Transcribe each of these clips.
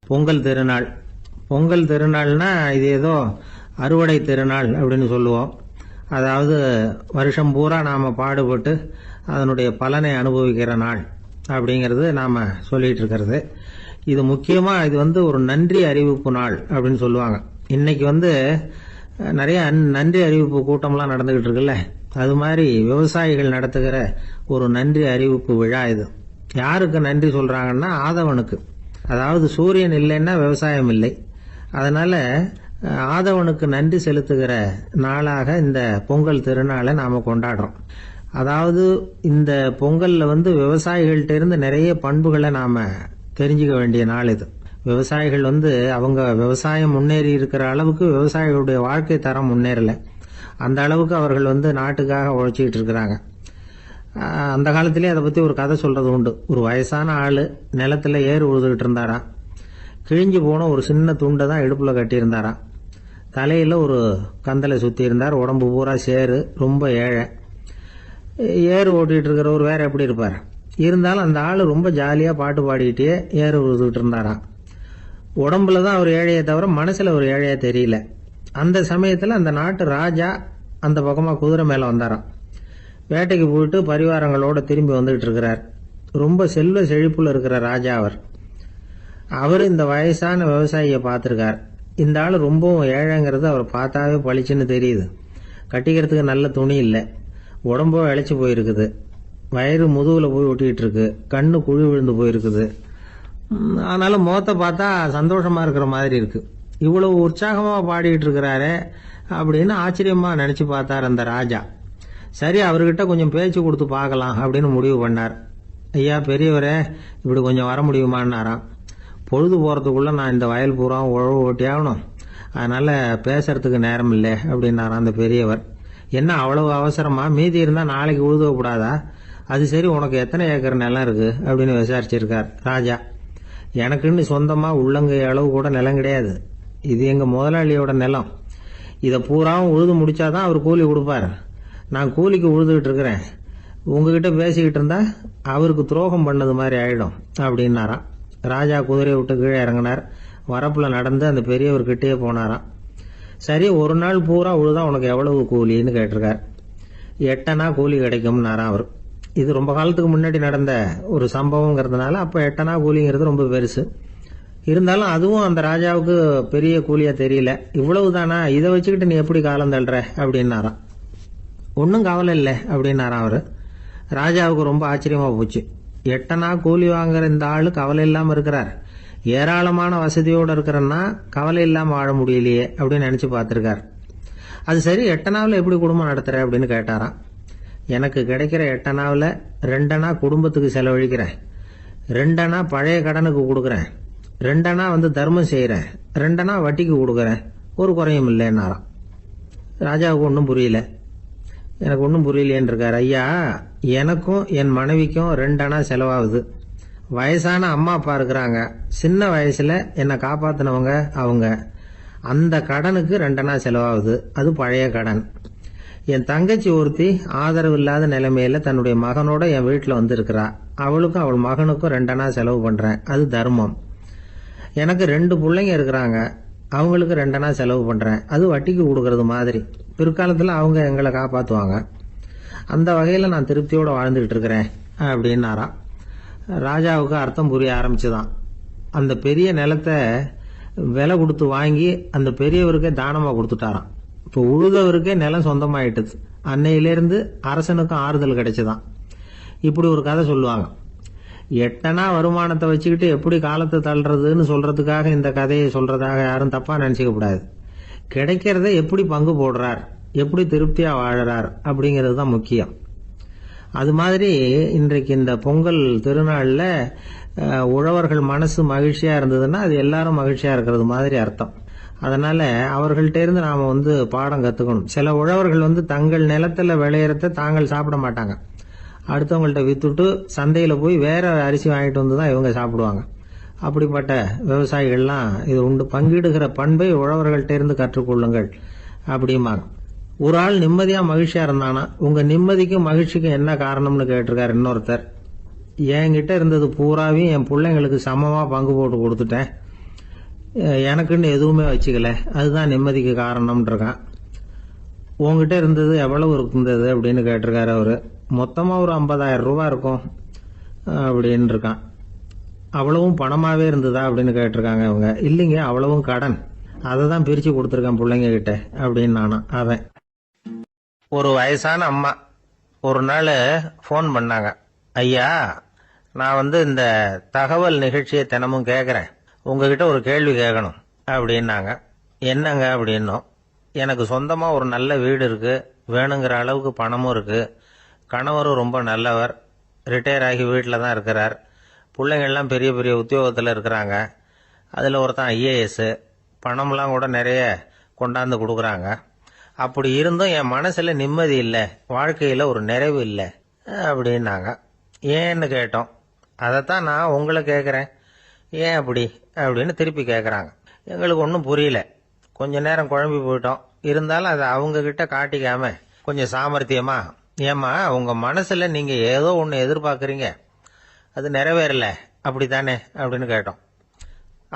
பொங்கல் திருநாள். பொங்கல் திருநாள்னா இது ஏதோ அறுவடை திருநாள் அப்படின்னு சொல்லுவோம். அதாவது வருஷம் பூரா நாம் பாடுபட்டு அதனுடைய பலனை அனுபவிக்கிற நாள் அப்படிங்கிறது நாம் சொல்லிட்டு இருக்கிறது. இது முக்கியமாக இது ஒரு நன்றி அறிவிப்பு நாள் அப்படின்னு சொல்லுவாங்க. இன்னைக்கு நிறைய நன்றி அறிவிப்பு கூட்டம்லாம் நடந்துகிட்டு இருக்குல்ல, அது மாதிரி விவசாயிகள் நடத்துகிற ஒரு நன்றி அறிவிப்பு விழா இது. யாருக்கு நன்றி சொல்றாங்கன்னா ஆதவனுக்கு. அதாவது சூரியன் இல்லைன்னா விவசாயம் இல்லை. அதனால ஆதவனுக்கு நன்றி செலுத்துகிற நாளாக இந்த பொங்கல் திருநாளை நாம கொண்டாடுறோம். அதாவது இந்த பொங்கல்ல விவசாயிகள்ட்ட இருந்து நிறைய பண்புகளை நாம தெரிஞ்சுக்க வேண்டிய நாள் இது. விவசாயிகள் அவங்க விவசாயம் முன்னேறி இருக்கிற அளவுக்கு விவசாயிகளுடைய வாழ்க்கை தரம் முன்னேறல. அந்த அளவுக்கு அவர்கள் நாட்டுக்காக உழைச்சிக்கிட்டு இருக்கிறாங்க. அந்த காலத்திலேயே அதை பத்தி ஒரு கதை சொல்றது உண்டு. ஒரு வயசான ஆளு நிலத்துல ஏறு உழுதுகிட்டு இருந்தாராம். கிழிஞ்சு போன ஒரு சின்ன துண்டை தான் இடுப்புல கட்டியிருந்தாராம். தலையில ஒரு கந்தலை சுத்தி இருந்தார். உடம்பு பூரா சேரு, ரொம்ப ஏழை. ஏறு ஓட்டிட்டு இருக்கிறவர் வேற எப்படி இருப்பார்? இருந்தாலும் அந்த ஆளு ரொம்ப ஜாலியா பாட்டு பாடிக்கிட்டே ஏறு உழுதுகிட்டு இருந்தாராம். உடம்புல தான் அவர் ஏழையை தவிர மனசுல ஒரு ஏழையா தெரியல. அந்த சமயத்துல அந்த நாட்டு ராஜா அந்த பக்கமா குதிரை மேல வந்தாராம். வேட்டைக்கு போயிட்டு பரிவாரங்களோட திரும்பி வந்துகிட்டு இருக்கிறார். ரொம்ப செல்வ செழிப்புல இருக்கிற ராஜா அவர் இந்த வயசான விவசாயியை பார்த்திருக்கார். இந்த ஆள் ரொம்பவும் ஏழைங்கிறது அவர் பார்த்தாவே பளிச்சுன்னு தெரியுது. கட்டிக்கிறதுக்கு நல்ல துணி இல்லை, உடம்போ இழைச்சி போயிருக்குது, வயிறு முதுகுல போய் ஒட்டிக்கிட்டு இருக்கு, கண்ணு குழி விழுந்து போயிருக்குது. ஆனாலும் முகத்தை பார்த்தா சந்தோஷமா இருக்கிற மாதிரி இருக்கு. இவ்வளவு உற்சாகமா பாடிட்டு இருக்கிறாரே அப்படின்னு ஆச்சரியமா நினைச்சு பார்த்தார் அந்த ராஜா. சரி, அவர்கிட்ட கொஞ்சம் பேச்சு கொடுத்து பார்க்கலாம் அப்படின்னு முடிவு பண்ணார். ஐயா பெரியவரே, இப்படி கொஞ்சம் வர முடியுமான்னாராம். பொழுது போறதுக்குள்ள நான் இந்த வயல் பூரா உழவு ஓட்டி ஆகணும், அதனால பேசுறதுக்கு நேரம் இல்லை அப்படின்னாராம் அந்த பெரியவர். என்ன அவ்வளவு அவசரமா? மீதி இருந்தா நாளைக்கு உழுத கூடாதா? அது சரி, உனக்கு எத்தனை ஏக்கர் நிலம் இருக்கு அப்படின்னு விசாரிச்சிருக்கார் ராஜா. எனக்குன்னு சொந்தமா உள்ளங்கை அளவு கூட நிலம் கிடையாது. இது எங்க முதலாளியோட நிலம். இதை பூராவும் உழுது முடிச்சாதான் அவர் கூலி கொடுப்பார். நான் கூலிக்கு உழுதுகிட்டு இருக்கிறேன். உங்ககிட்ட பேசிக்கிட்டு இருந்தா அவருக்கு துரோகம் பண்ணது மாதிரி ஆயிடும் அப்படின்னாராம். ராஜா குதிரையை விட்டு கீழே இறங்கினார். வரப்புல நடந்து அந்த பெரியவர்கிட்டயே போனாராம். சரி, ஒரு நாள் பூரா உழுதா உனக்கு எவ்வளவு கூலின்னு கேட்டிருக்கார். 8 அணா கூலி கிடைக்கும்னாராம் அவர். இது ரொம்ப காலத்துக்கு முன்னாடி நடந்த ஒரு சம்பவங்கிறதுனால அப்ப 8 அணா கூலிங்கிறது ரொம்ப பெருசு. இருந்தாலும் அதுவும் அந்த ராஜாவுக்கு பெரிய கூலியா தெரியல. இவ்வளவுதானா, இதை வச்சுக்கிட்டு நீ எப்படி காலம் தள்ளுற அப்படின்னாராம். ஒன்னும் கவலை இல்லை அப்படின்னாராம் அவரு. ராஜாவுக்கு ரொம்ப ஆச்சரியமா போச்சு. 8 அணா கூலி வாங்குற இந்த ஆளு கவலை இல்லாம இருக்கிறார், ஏராளமான வசதியோட இருக்கிறன்னா கவலை இல்லாம வாழ முடியலையே அப்படின்னு நினைச்சு பார்த்திருக்கார். அது சரி, 8 அணாவில் எப்படி குடும்பம் நடத்துற அப்படின்னு கேட்டாராம். எனக்கு கிடைக்கிற 8 அணாவில் 2 அணா குடும்பத்துக்கு செலவழிக்கிறேன், 2 அணா பழைய கடனுக்கு கொடுக்குறேன், 2 அணா தர்மம் செய்யறேன், 2 அணா வட்டிக்கு கொடுக்குறேன், ஒரு குறையும் இல்லைன்னாராம். ராஜாவுக்கு ஒன்றும் புரியல. எனக்கு ஒன்றும் புரியலேன்னு இருக்காரு. ஐயா, எனக்கும் என் மனைவிக்கும் 2 அணா செலவாகுது. வயசான அம்மா அப்பா இருக்கிறாங்க, சின்ன வயசுல என்னை காப்பாத்தினவங்க அவங்க. அந்த கடனுக்கு 2 அணா செலவாகுது, அது பழைய கடன். என் தங்கச்சி ஒருத்தி ஆதரவு இல்லாத நிலைமையில தன்னுடைய மகனோட என் வீட்டுல இருக்கிறா. அவளுக்கும் அவள் மகனுக்கும் 2 அணா செலவு பண்றேன், அது தர்மம். எனக்கு 2 பிள்ளைங்க இருக்கிறாங்க, அவங்களுக்கு 2 அணா செலவு பண்றேன், அது வட்டிக்கு கொடுக்கறது மாதிரி. பிற்காலத்துல அவங்க எங்களை காப்பாத்துவாங்க. அந்த வகையில நான் திருப்தியோட வாழ்ந்துகிட்டு இருக்கிறேன் அப்படின்னாராம். ராஜாவுக்கு அர்த்தம் புரிய ஆரம்பிச்சுதான். அந்த பெரிய நிலத்தை விலை கொடுத்து வாங்கி அந்த பெரியவருக்கே தானமா கொடுத்துட்டாராம். இப்போ உழுதவருக்கே நிலம் சொந்தமாயிட்டது. அன்னையிலிருந்து அரசனுக்கும் ஆறுதல் கிடைச்சுதான். இப்படி ஒரு கதை சொல்லுவாங்க. 8 அணா வருமானத்தை வச்சுக்கிட்டு எப்படி காலத்தை தள்ளுறதுன்னு சொல்றதுக்காக இந்த கதையை சொல்றதாக யாரும் தப்பா நினைச்சுக்க கூடாது. கிடைக்கிறத எப்படி பங்கு போடுறார், எப்படி திருப்தியா வாழறார் அப்படிங்கிறது தான் முக்கியம். அது மாதிரி இன்றைக்கு இந்த பொங்கல் திருநாள்ல உழவர்கள் மனசு மகிழ்ச்சியா இருந்ததுன்னா அது எல்லாரும் மகிழ்ச்சியா இருக்கிறது மாதிரி அர்த்தம். அதனால அவர்கள்ட்ட இருந்து நாம பாடம் கத்துக்கணும். சில உழவர்கள் தங்கள் நிலத்துல விளையறத தாங்கள் சாப்பிட மாட்டாங்க. அடுத்தவங்கள்ட்ட வித்துட்டு சந்தையில போய் வேற அரிசி வாங்கிட்டு வந்துதான் இவங்க சாப்பிடுவாங்க. அப்படிப்பட்ட விவசாயிகள்லாம் இது உண்டு. பங்கிடுகிற பண்பை உழவர்கள்ட்ட இருந்து கற்றுக்கொள்ளுங்கள் அப்படிம்பாங்க. ஒரு ஆள் நிம்மதியா மகிழ்ச்சியா இருந்தானா, உங்க நிம்மதிக்கும் மகிழ்ச்சிக்கும் என்ன காரணம்னு கேட்டிருக்காரு இன்னொருத்தர். என்கிட்ட இருந்தது பூராவையும் என் பிள்ளைங்களுக்கு சமமா பங்கு போட்டு கொடுத்துட்டேன், எனக்குன்னு எதுவுமே வச்சுக்கல, அதுதான் நிம்மதிக்கு காரணம்னு இருக்கான். உங்ககிட்ட இருந்தது எவ்வளவு இருந்தது அப்படின்னு கேட்டிருக்காரு அவரு. மொத்தமாக ஒரு 50,000 ரூபா இருக்கும் அப்படின்னு இருக்கான். அவ்வளவும் பணமாகவே இருந்ததா அப்படின்னு கேட்டிருக்காங்க அவங்க. இல்லைங்க, அவ்வளவும் கடன், அதை தான் பிரித்து கொடுத்துருக்கேன் பிள்ளைங்க கிட்ட அப்படின்னு நானும். அவன் ஒரு வயசான அம்மா ஒரு நாள் ஃபோன் பண்ணாங்க. ஐயா, நான் இந்த தகவல் நிகழ்ச்சியை தினமும் கேட்குறேன், உங்ககிட்ட ஒரு கேள்வி கேட்கணும் அப்படின்னாங்க. என்னங்க அப்படின்னோம். எனக்கு சொந்தமாக ஒரு நல்ல வீடு இருக்குது, வேணுங்கிற அளவுக்கு பணமும் இருக்குது, கணவரும் ரொம்ப நல்லவர், ரிட்டையர் ஆகி வீட்டில் தான் இருக்கிறார், பிள்ளைங்கள்லாம் பெரிய பெரிய உத்தியோகத்தில் இருக்கிறாங்க, அதில் ஒருத்தன் ஐஏஎஸ், பணம்லாம் கூட நிறைய கொண்டாந்து கொடுக்குறாங்க. அப்படி இருந்தும் என் மனசில் நிம்மதி இல்லை, வாழ்க்கையில் ஒரு நிறைவு இல்லை அப்படின்னாங்க. ஏன்னு கேட்டோம். அதைத்தான் நான் உங்களை கேட்குறேன், ஏன் அப்படி அப்படின்னு திருப்பி கேட்குறாங்க. எங்களுக்கு ஒன்றும் புரியல, கொஞ்ச நேரம் குழம்பி போயிட்டோம். இருந்தாலும் அதை அவங்கக்கிட்ட காட்டிக்காம கொஞ்சம் சாமர்த்தியமா, ஏம்மா உங்கள் மனசில் நீங்கள் ஏதோ ஒன்று எதிர்பார்க்குறீங்க, அது நிறைவேறல அப்படி தானே அப்படின்னு கேட்டோம்.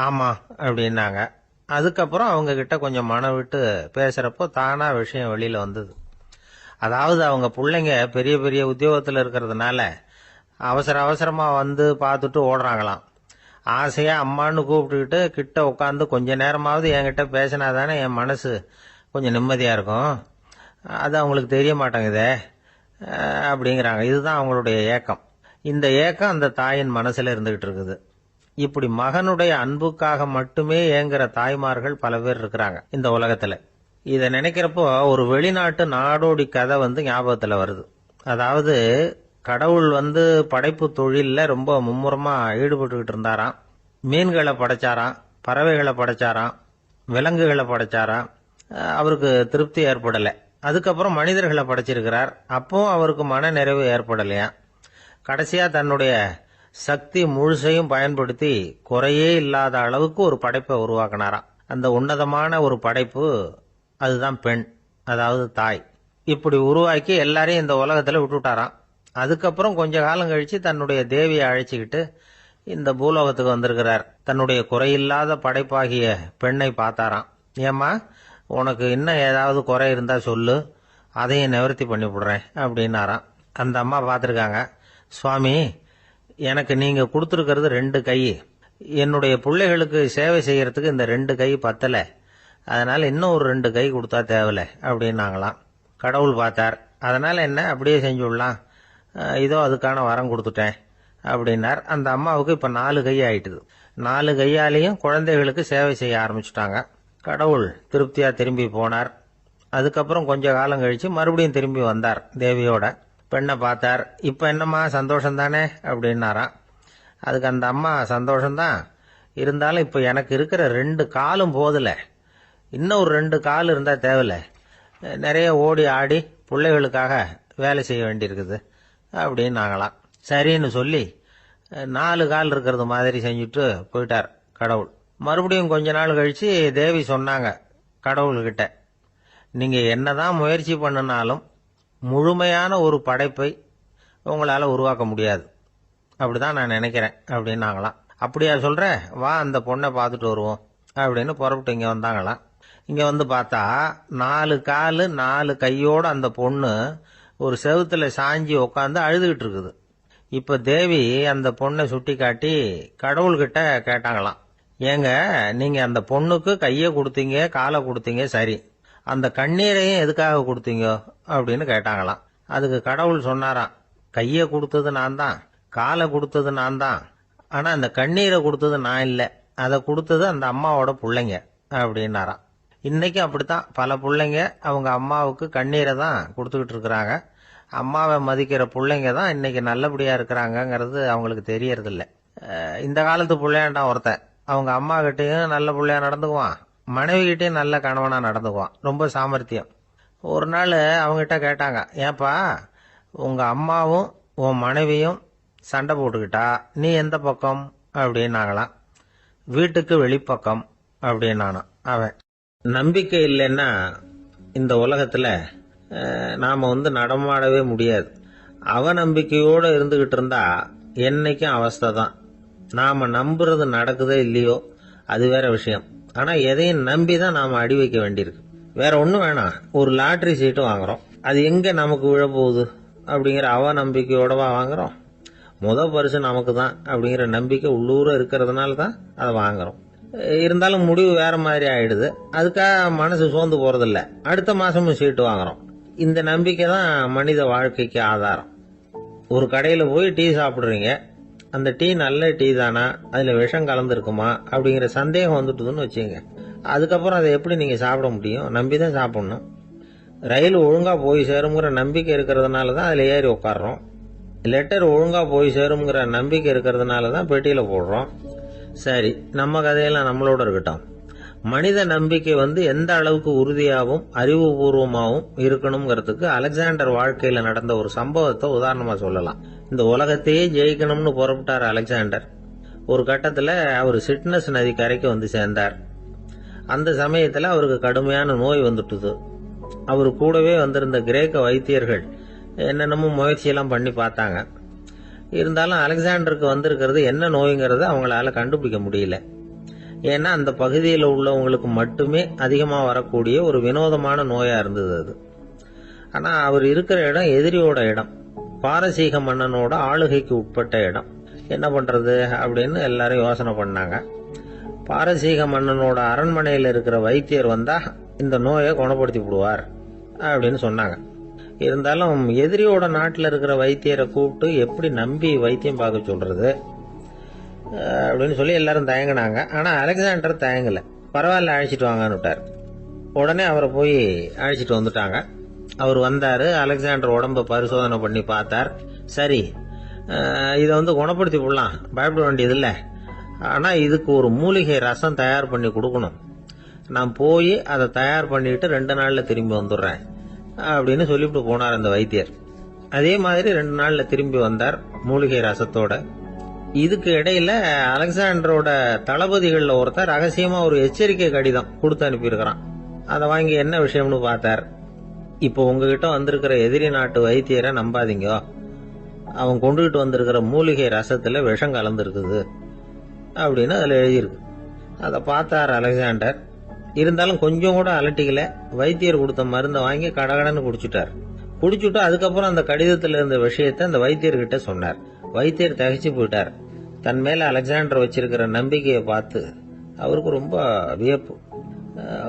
ஆமாம் அப்படின்னாங்க. அதுக்கப்புறம் அவங்கக்கிட்ட கொஞ்சம் மனம் விட்டு பேசுகிறப்போ தானாக விஷயம் வெளியில் வந்தது. அதாவது அவங்க பிள்ளைங்க பெரிய பெரிய உத்தியோகத்தில் இருக்கிறதுனால அவசர அவசரமாக வந்து பார்த்துட்டு ஓடுறாங்களாம். ஆசையாக அம்மான்னு கூப்பிட்டுக்கிட்டு கிட்ட உட்காந்து கொஞ்ச நேரமாவது என்கிட்ட பேசினா தானே என் மனசு கொஞ்சம் நிம்மதியாக இருக்கும். அது அவங்களுக்கு தெரிய மாட்டேங்குதே அப்படிங்கிறாங்க. இதுதான் அவங்களுடைய ஏக்கம். இந்த ஏக்கம் அந்த தாயின் மனசில் இருந்துகிட்டு இருக்குது. இப்படி மகனுடைய அன்புக்காக மட்டுமே ஏங்குற தாய்மார்கள் பல பேர் இருக்கிறாங்க இந்த உலகத்தில். இதை நினைக்கிறப்போ ஒரு வெளிநாட்டு நாடோடி கதை ஞாபகத்தில் வருது. அதாவது கடவுள் படைப்பு தொழிலில் ரொம்ப மும்முரமாக ஈடுபட்டுக்கிட்டு இருந்தாராம். மீன்களை படைச்சாராம், பறவைகளை படைச்சாராம், விலங்குகளை படைச்சாராம். அவருக்கு திருப்தி ஏற்படலை. அதுக்கப்புறம் மனிதர்களை படைச்சிருக்கிறார். அப்பவும் அவருக்கு மன நிறைவு ஏற்படலையா. கடைசியாக தன்னுடைய சக்தி முழுசையும் பயன்படுத்தி குறையே இல்லாத அளவுக்கு ஒரு படைப்பை உருவாக்கினாராம். அந்த உன்னதமான ஒரு படைப்பு அதுதான் பெண், அதாவது தாய். இப்படி உருவாக்கி எல்லாரையும் இந்த உலகத்தில் விட்டுட்டாராம். அதுக்கப்புறம் கொஞ்ச காலம் கழிச்சு தன்னுடைய தேவியை அழைச்சிக்கிட்டு இந்த பூலோகத்துக்கு வந்திருக்கிறார். தன்னுடைய குறையில்லாத படைப்பாகிய பெண்ணை பார்த்தாராம். ஏம்மா, உனக்கு இன்னும் ஏதாவது குறை இருந்தா சொல்லு, அதையும் நிவர்த்தி பண்ணி விடுறேன் அப்படின்னாராம். அந்த அம்மா பார்த்துருக்காங்க. சுவாமி, எனக்கு நீங்க கொடுத்துருக்கிறது 2 கை, என்னுடைய பிள்ளைகளுக்கு சேவை செய்யறதுக்கு இந்த 2 கை பத்தலை, அதனால இன்னும் ஒரு 2 கை கொடுத்தா தேவலை அப்படின்னாங்களாம். கடவுள் பார்த்தார். அதனால என்ன, அப்படியே செஞ்சு விடலாம், இதோ அதுக்கான வரம் கொடுத்துட்டேன் அப்படின்னார். அந்த அம்மாவுக்கு இப்போ 4 கை ஆயிட்டுது. 4 கையாலையும் குழந்தைகளுக்கு சேவை செய்ய ஆரம்பிச்சுட்டாங்க. கடவுள் திருப்தியா திரும்பி போனார். அதுக்கப்புறம் கொஞ்ச காலம் கழிச்சு மறுபடியும் திரும்பி வந்தார் தேவியோட. பெண்ணை பார்த்தார். இப்போ என்னம்மா சந்தோஷம் தானே அப்படின்னாராம். அதுக்கு அந்த அம்மா, சந்தோஷம்தான், இருந்தாலும் இப்போ எனக்கு இருக்கிற 2 காலும் போதில்லை, இன்னும் ஒரு 2 கால் இருந்தால் தேவையில்லை, நிறைய ஓடி ஆடி பிள்ளைகளுக்காக வேலை செய்ய வேண்டியிருக்குது அப்படின்னாங்களாம். சரின்னு சொல்லி 4 கால் இருக்கிறது மாதிரி செஞ்சுட்டு போயிட்டார் கடவுள். மறுபடியும் கொஞ்ச நாள் கழிச்சு தேவி சொன்னாங்க கடவுள்கிட்ட, நீங்கள் என்னதான் முயற்சி பண்ணினாலும் முழுமையான ஒரு படைப்பை உங்களால் உருவாக்க முடியாது, அப்படிதான் நான் நினைக்கிறேன் அப்படின்னாங்களாம். அப்படியா சொல்ற, வா அந்த பொண்ணை பார்த்துட்டு வருவோம் அப்படின்னு புறப்பட்டு இங்கே வந்தாங்களாம். இங்கே பார்த்தா 4 கால் 4 கையோடு அந்த பொண்ணு ஒரு செவுத்துல சாஞ்சி உட்காந்து அழுதுகிட்டு இருக்குது. இப்போ தேவி அந்த பொண்ணை சுட்டி காட்டி கடவுள்கிட்ட கேட்டாங்களாம், ஏங்க நீங்கள் அந்த பொண்ணுக்கு கையை கொடுத்தீங்க, காலை கொடுத்தீங்க, சரி, அந்த கண்ணீரையும் எதுக்காக கொடுத்தீங்க அப்படின்னு கேட்டாங்களாம். அதுக்கு கடவுள் சொன்னாராம், கையை கொடுத்தது நான் தான், காலை கொடுத்தது நான் தான், ஆனால் அந்த கண்ணீரை கொடுத்தது நான் இல்லை, அதை கொடுத்தது அந்த அம்மாவோட பிள்ளைங்க அப்படின்னாராம். இன்னைக்கும் அப்படித்தான் பல பிள்ளைங்க அவங்க அம்மாவுக்கு கண்ணீரை தான் கொடுத்துக்கிட்டு இருக்கிறாங்க. அம்மாவை மதிக்கிற பிள்ளைங்க தான் இன்னைக்கு நல்லபடியா இருக்கிறாங்கங்கிறது அவங்களுக்கு தெரியறதில்ல. இந்த காலத்து பிள்ளையாண்டான் ஒருத்தன் அவங்க அம்மா கிட்டையும் நல்ல பிள்ளையா நடந்துக்குவான், மனைவி கிட்டையும் நல்ல கணவனா நடந்துக்குவான், ரொம்ப சாமர்த்தியம். ஒரு நாள் அவங்ககிட்ட கேட்டாங்க, ஏப்பா உங்க அம்மாவும் உன் மனைவியும் சண்டை போட்டுக்கிட்டா நீ எந்த பக்கம் அப்படின்னாங்களாம். வீட்டுக்கு வெளிப்பக்கம் அப்படின்னானா அவன். நம்பிக்கை இல்லைன்னா இந்த உலகத்துல நாம நடமாடவே முடியாது. அவநம்பிக்கையோடு இருந்துகிட்டு இருந்தா என்னைக்கும் அவஸ்தை தான். நாம நம்புறது நடக்குதோ இல்லையோ அது வேற விஷயம். ஆனால் எதையும் நம்பி தான் நாம் அடி வைக்க வேண்டியிருக்கு. வேற ஒன்றும் வேணாம், ஒரு லாட்ரி சீட்டு வாங்குறோம், அது எங்கே நமக்கு விழப்போகுது அப்படிங்கிற அவநம்பிக்கையோடவா வாங்குறோம். பரிசு நமக்கு தான் அப்படிங்கிற நம்பிக்கை உள்ளூர இருக்கிறதுனால தான் அதை வாங்குறோம். இருந்தாலும் முடிவு வேற மாதிரி ஆயிடுது. அதுக்காக மனசு சோர்ந்து போறதில்ல, அடுத்த மாசமும் சீட்டு வாங்குறோம். இந்த நம்பிக்கை தான் மனித வாழ்க்கைக்கு ஆதாரம். ஒரு கடையில் போய் டீ சாப்பிட்றீங்க, அந்த டீ நல்ல டீ தானா, அதில் விஷம் கலந்துருக்குமா அப்படிங்கிற சந்தேகம் வந்துட்டுதுன்னு வச்சுங்க. அதுக்கப்புறம் அதை எப்படி நீங்கள் சாப்பிட முடியும்? நம்பி தான் சாப்பிடணும். ரயில் ஒழுங்காக போய் சேருங்கிற நம்பிக்கை இருக்கிறதுனால தான் அதில் ஏறி உட்காடுறோம். லெட்டர் ஒழுங்காக போய் சேருங்கிற நம்பிக்கை இருக்கிறதுனால தான் பெட்டியில் போடுறோம். சரி, நம்ம கதையெல்லாம் நம்மளோட இருக்கட்டும். மனித நம்பிக்கை எந்த அளவுக்கு உறுதியாகவும் அறிவுபூர்வமாகவும் இருக்கணுங்கிறதுக்கு அலெக்சாண்டர் வாழ்க்கையில் நடந்த ஒரு சம்பவத்தை உதாரணமாக சொல்லலாம். இந்த உலகத்தையே ஜெயிக்கணும்னு புறப்பட்டார் அலெக்சாண்டர். ஒரு கட்டத்தில் அவர் சிட்னஸ் நதி கரைக்கு சேர்ந்தார். அந்த சமயத்தில் அவருக்கு கடுமையான நோய் வந்துட்டுது. அவர் கூடவே வந்திருந்த கிரேக்க வைத்தியர்கள் என்னென்னமோ முயற்சியெல்லாம் பண்ணி பார்த்தாங்க. இருந்தாலும் அலெக்சாண்டருக்கு வந்திருக்கிறது என்ன நோய்ங்கிறத அவங்களால கண்டுபிடிக்க முடியல. ஏன்னா அந்த பகுதியில் உள்ளவங்களுக்கு மட்டுமே அதிகமாக வரக்கூடிய ஒரு வினோதமான நோயாக இருந்தது அது. ஆனால் அவர் இருக்கிற இடம் எதிரியோட இடம், பாரசீக மன்னனோட ஆளுகைக்கு உட்பட்ட இடம். என்ன பண்ணுறது அப்படின்னு எல்லாரும் யோசனை பண்ணாங்க. பாரசீக மன்னனோட அரண்மனையில் இருக்கிற வைத்தியர் வந்தால் இந்த நோயை குணப்படுத்தி விடுவார் அப்படின்னு சொன்னாங்க. இருந்தாலும் எதிரியோட நாட்டில் இருக்கிற வைத்தியரை கூப்பிட்டு எப்படி நம்பி வைத்தியம் பார்க்க சொல்றது அப்படின்னு சொல்லி எல்லாரும் தயங்கினாங்க. ஆனால் அலெக்சாண்டர் தயங்கலை. பரவாயில்ல, அழைச்சிட்டு வாங்கன்னு விட்டார். உடனே அவரை போய் அழைச்சிட்டு வந்துட்டாங்க. அவர் வந்தார். அலெக்சாண்டர் உடம்பை பரிசோதனை பண்ணி பார்த்தார். சரி, இதை குணப்படுத்தி விடலாம், பயப்பட வேண்டியதில்லை. ஆனால் இதுக்கு ஒரு மூலிகை ரசம் தயார் பண்ணி கொடுக்கணும். நான் போய் அதை தயார் பண்ணிட்டு 2 நாளில் திரும்பி வந்துடுறேன் அப்படின்னு சொல்லிவிட்டு போனார் அந்த வைத்தியர். அதே மாதிரி 2 நாளில் திரும்பி வந்தார் மூலிகை ரசத்தோட. இதுக்கு இடையில அலெக்சாண்டரோட தளபதிகளில் ஒருத்தர் ரகசியமாக ஒரு எச்சரிக்கை கடிதம் கொடுத்து அனுப்பியிருக்கிறான். அதை வாங்கி என்ன விஷயம்னு பார்த்தார். இப்போ உங்ககிட்ட வந்திருக்கிற எதிரி நாட்டு வைத்தியரை நம்பாதீங்க, அவன் கொண்டுகிட்டு வந்திருக்கிற மூலிகை ரசத்தில் விஷம் கலந்துருக்குது அப்படின்னு அதில் எழுதியிருக்கு. அதை பார்த்தார் அலெக்சாண்டர். இருந்தாலும் கொஞ்சம் கூட அலட்டிக்கல. வைத்தியர் கொடுத்த மருந்தை வாங்கி கடகடன்னு குடிச்சுட்டு அதுக்கப்புறம் அந்த கடிதத்தில் இருந்த விஷயத்தை அந்த வைத்தியர்கிட்ட சொன்னார். வைத்தியர் திகைச்சு போயிட்டார். தன் மேல அலெக்சாண்டர் வச்சிருக்கிற நம்பிக்கையை பார்த்து அவருக்கு ரொம்ப வியப்பு.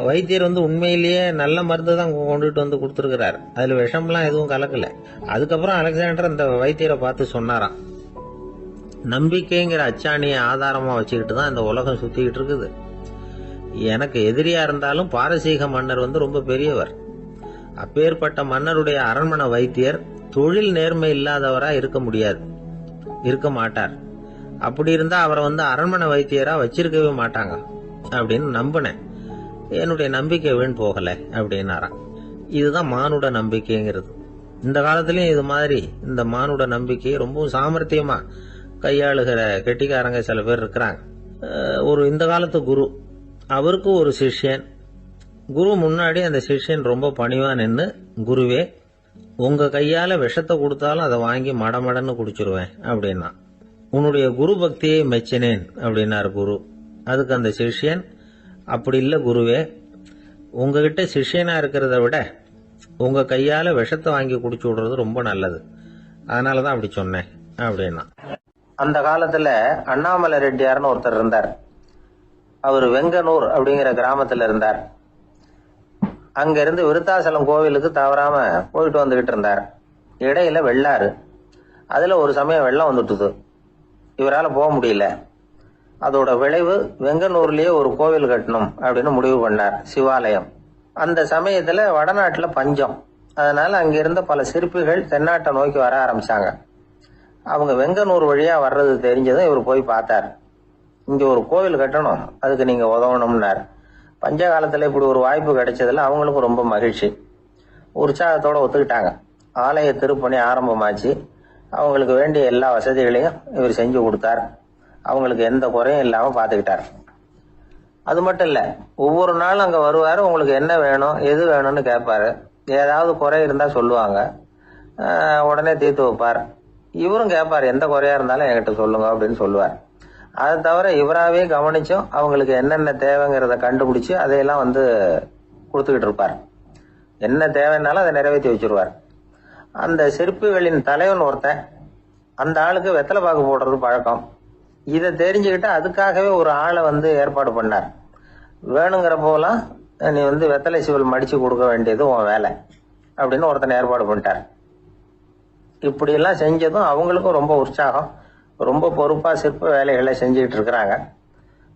வைத்தியர் உண்மையிலேயே நல்ல மருந்து தான் கொண்டுட்டு கொடுத்துருக்கிறார், அதுல விஷம்லாம் எதுவும் கலக்கல. அதுக்கப்புறம் அலெக்சாண்டர் அந்த வைத்தியரை பார்த்து சொன்னாராம், நம்பிக்கைங்கிற அச்சாணியை ஆதாரமா வச்சுக்கிட்டு தான் இந்த உலகம் சுத்திக்கிட்டு இருக்குது. எனக்கு எதிரியா இருந்தாலும் பாரசீக மன்னர் ரொம்ப பெரியவர். அப்பேற்பட்ட மன்னருடைய அரண்மனை வைத்தியர் தொழில் நேர்மை இல்லாதவரா இருக்க மாட்டார். அப்படி இருந்தா அவரை அரண்மனை வைத்தியரா வச்சிருக்கவே மாட்டாங்க அப்படின்னு நம்பினேன். என்னுடைய நம்பிக்கை வீண் போகல அப்படின்னாராம். இதுதான் மானுட நம்பிக்கைங்கிறது. இந்த காலத்திலயும் இது மாதிரி இந்த மானுட நம்பிக்கையை ரொம்பவும் சாமர்த்தியமா கையாளுகிற கெட்டிக்காரங்க சில பேர் இருக்கிறாங்க. ஒரு இந்த காலத்து குரு, அவருக்கு ஒரு சிஷ்யன். குரு முன்னாடி அந்த சிஷ்யன் ரொம்ப பணிவா நின்று, குருவே உங்க கையால விஷத்தை கொடுத்தாலும் அதை வாங்கி மடமடன்னு குடிச்சிருவேன் அப்படின்னா. உன்னுடைய குரு பக்தியை மெச்சினேன் அப்படின்னாரு குரு. அதுக்கு அந்த சிஷ்யன், அப்படி இல்லை குருவே, உங்ககிட்ட சிஷ்யனா இருக்கிறத விட உங்க கையால விஷத்தை வாங்கி குடிச்சு விடுறது ரொம்ப நல்லது, அதனாலதான் அப்படி சொன்னேன் அப்படின்னா. அந்த காலத்துல அண்ணாமலை ரெட்டியார்னு ஒருத்தர் இருந்தார். அவர் வெங்கனூர் அப்படிங்கிற கிராமத்துல இருந்தார். அங்க இருந்து விருத்தாசலம் கோவிலுக்கு தவறாம போயிட்டு வந்துகிட்டு இருந்தார். இடையில வெள்ளாறு, அதுல ஒரு சமயம் வெள்ளம் வந்துட்டுது. இவரால் போக முடியல. அதோட விளைவு வெங்கனூர்லயே ஒரு கோவில் கட்டணும் அப்படின்னு முடிவு பண்ணார், சிவாலயம். அந்த சமயத்துல வடநாட்டுல பஞ்சம். அதனால அங்க இருந்த பல சிற்பிகள் தென்னாட்டை நோக்கி வர ஆரம்பிச்சாங்க. அவங்க வெங்கனூர் வழியா வர்றது தெரிஞ்சதும் இவர் போய் பார்த்தார். இங்க ஒரு கோவில் கட்டணும், அதுக்கு நீங்க உதவணும்னார். பஞ்ச காலத்துல இப்படி ஒரு வாய்ப்பு கிடைச்சதுல அவங்களுக்கும் ரொம்ப மகிழ்ச்சி. உற்சாகத்தோட ஒத்துக்கிட்டாங்க. ஆலய திருப்பணி ஆரம்பமாச்சு. அவங்களுக்கு வேண்டிய எல்லா வசதிகளையும் இவர் செஞ்சு கொடுத்தார். அவங்களுக்கு எந்த குறையும் இல்லாம பாத்துக்கிட்டார். அது மட்டும் இல்ல, ஒவ்வொரு நாளும் அங்க வருவாரு. உங்களுக்கு என்ன வேணும், எது வேணும்னு கேட்பாரு. ஏதாவது குறை இருந்தா சொல்லுவாங்க, உடனே தீர்த்து வைப்பார். இவரும் கேட்பாரு, எந்த குறையா இருந்தாலும் என்கிட்ட சொல்லுங்க அப்படின்னு சொல்லுவார். அதை தவிர இவராகவே கவனிச்சும் அவங்களுக்கு என்னென்ன தேவைங்கிறத கண்டுபிடிச்சு அதையெல்லாம் கொடுத்துக்கிட்டு இருப்பார். என்ன தேவைன்னாலும் அதை நிறைவேற்றி வச்சிருவார். அந்த சிற்பிகளின் தலைவன் ஒருத்தன், அந்த ஆளுக்கு வெத்தலை பாக்கு போடுறது பழக்கம். இதை தெரிஞ்சுக்கிட்டு அதுக்காகவே ஒரு ஆளை ஏற்பாடு பண்ணார். வேணுங்கிற போலாம் நீ வெத்தலை சிவல் மடிச்சு கொடுக்க வேண்டியது உன் வேலை அப்படின்னு ஒருத்தனை ஏற்பாடு பண்ணிட்டார். இப்படியெல்லாம் செஞ்சதும் அவங்களுக்கும் ரொம்ப உற்சாகம். ரொம்ப பொறுப்பா சிற்ப வேலைகளை செஞ்சுக்கிட்டு இருக்கிறாங்க.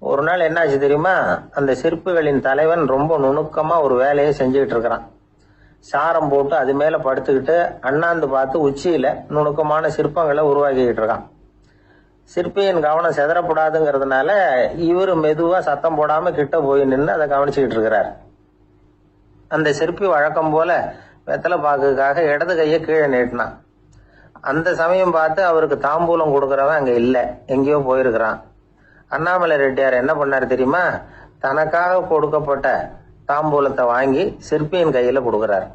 ஒரு நாள் என்னாச்சு தெரியுமா? அந்த சிற்பிகளின் தலைவன் ரொம்ப நுணுக்கமா ஒரு வேலையை செஞ்சுக்கிட்டு இருக்கிறான். சாரம் போட்டு அது மேல படுத்துக்கிட்டு அண்ணாந்து பார்த்து உச்சியில நுணுக்கமான சிற்பங்களை உருவாக்கிக்கிட்டு இருக்கான். சிற்பியின் கவனம் செதறப்படாதுங்கிறதுனால இவரு மெதுவா சத்தம் போடாம கிட்ட போய் நின்று அதை கவனிச்சுக்கிட்டு இருக்கிறார். அந்த சிற்பி வழக்கம் போல வெத்தலை பாக்குக்காக இடது கையை கீழே நீட்டினான். அந்த சமயம் பார்த்து அவருக்கு தாம்பூலம் கொடுக்கறவன் அங்க இல்ல, எங்கேயோ போயிருக்கிறான். அண்ணாமலை ரெட்டியார் என்ன பண்ணாரு தெரியுமா? தனக்காக கொடுக்கப்பட்ட தாம்பூலத்தை வாங்கி சிற்பியின் கையில கொடுக்கறாரு.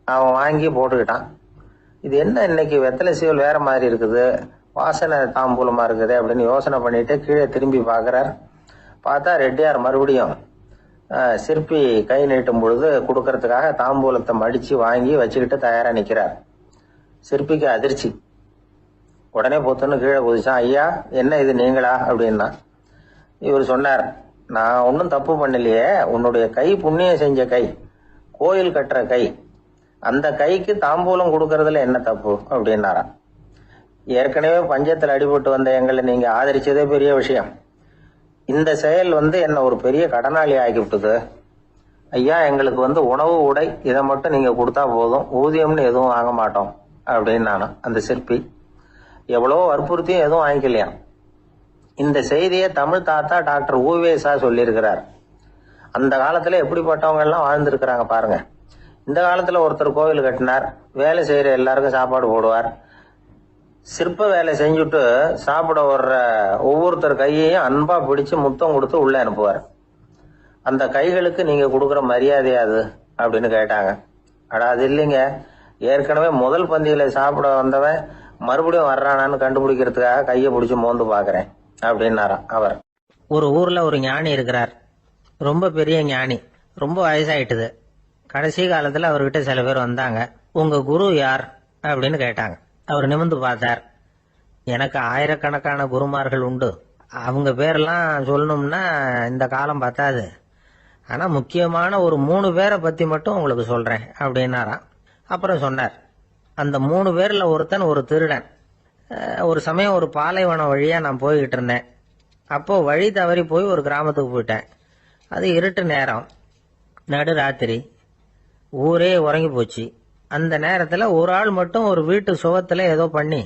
அவன் வாங்கி போட்டுக்கிட்டான். இது என்ன இன்னைக்கு வெத்தலை சீவல் வேற மாதிரி இருக்குது, வாசனை தாம்பூலமா இருக்குது அப்படின்னு யோசனை பண்ணிட்டு கீழே திரும்பி பாக்குறார். பார்த்தா ரெட்டியார் மறுபடியும் சிற்பி கை நீட்டும் பொழுது கொடுக்கறதுக்காக தாம்பூலத்தை மடிச்சு வாங்கி வச்சுக்கிட்டு தயாரா நிக்கிறார். சிற்பிக்கு அதிர்ச்சி. உடனே பொத்துன்னு கீழே குதிச்சான். ஐயா, என்ன இது நீங்களா அப்படின்னா. இவர் சொன்னார், நான் ஒன்றும் தப்பு பண்ணலையே, உன்னுடைய கை புண்ணியம் செஞ்ச கை, கோயில் கட்டுற கை, அந்த கைக்கு தாம்பூலம் கொடுக்கறதுல என்ன தப்பு அப்படின்னாராம். ஏற்கனவே பஞ்சத்தில் அடிபட்டு வந்த எங்களை நீங்க ஆதரிச்சதே பெரிய விஷயம். இந்த செயல் என்ன ஒரு பெரிய கடனாளி ஆகிவிட்டது. ஐயா, எங்களுக்கு உணவு உடை இதை மட்டும் நீங்க கொடுத்தா போதும், ஊதியம்னு எதுவும் வாங்க மாட்டோம் அப்படின்னு நானும். அந்த சிற்பி எவ்வளவோ வற்புறுத்தியும் எதுவும் வாங்கிக்கலையாம். இந்த செய்தியை தமிழ் தாத்தா டாக்டர் ஊவேசா சொல்லியிருக்கிறார். அந்த காலத்துல எப்படிப்பட்டவங்க எல்லாம் வாழ்ந்திருக்கிறாங்க பாருங்க. இந்த காலத்துல ஒருத்தர் கோவில் கட்டினார், வேலை செய்யற எல்லாருக்கும் சாப்பாடு போடுவார். சிற்ப வேலை செஞ்சுட்டு சாப்பிட வர்ற ஒவ்வொருத்தர் கையையும் அன்பா பிடிச்சு முத்தம் கொடுத்து உள்ள அனுப்புவார். அந்த கைகளுக்கு நீங்க கொடுக்குற மரியாதையாது அப்படின்னு கேட்டாங்க. அடா, அது இல்லைங்க, ஏற்கனவே முதல் பந்தியில சாப்பிட வந்தவன் மறுபடியும் வர்றானான்னு கண்டுபிடிக்கிறதுக்காக கையை பிடிச்சு மோந்து பாக்குறேன் அப்படின்னாராம் அவர். ஒரு ஊர்ல ஒரு ஞானி இருக்கிறார், ரொம்ப பெரிய ஞானி, ரொம்ப வயசாயிட்டுது. கடைசி காலத்துல அவர்கிட்ட சில பேர் வந்தாங்க. உங்க குரு யார் அப்படின்னு கேட்டாங்க. அவர் நிமிர்ந்து பார்த்தார். எனக்கு ஆயிரக்கணக்கான குருமார்கள் உண்டு, அவங்க பேரெல்லாம் சொல்லணும்னா இந்த காலம் பத்தாது. ஆனா முக்கியமான ஒரு 3 பேரை பத்தி மட்டும் உங்களுக்கு சொல்றேன் அப்படின்னாராம். அப்புறம் சொன்னார், அந்த 3 பேர்ல ஒருத்தன் ஒரு திருடன். ஒரு சமயம் ஒரு பாலைவனம் வழியா நான் போய்கிட்டு இருந்தேன். அப்போ வழி தவறி போய் ஒரு கிராமத்துக்கு போயிட்டேன். அது இருட்டு நேரம், நடு ராத்திரி, ஊரே உறங்கி போச்சு. அந்த நேரத்துல ஒரு ஆள் மட்டும் ஒரு வீட்டு சுவத்துல ஏதோ பண்ணி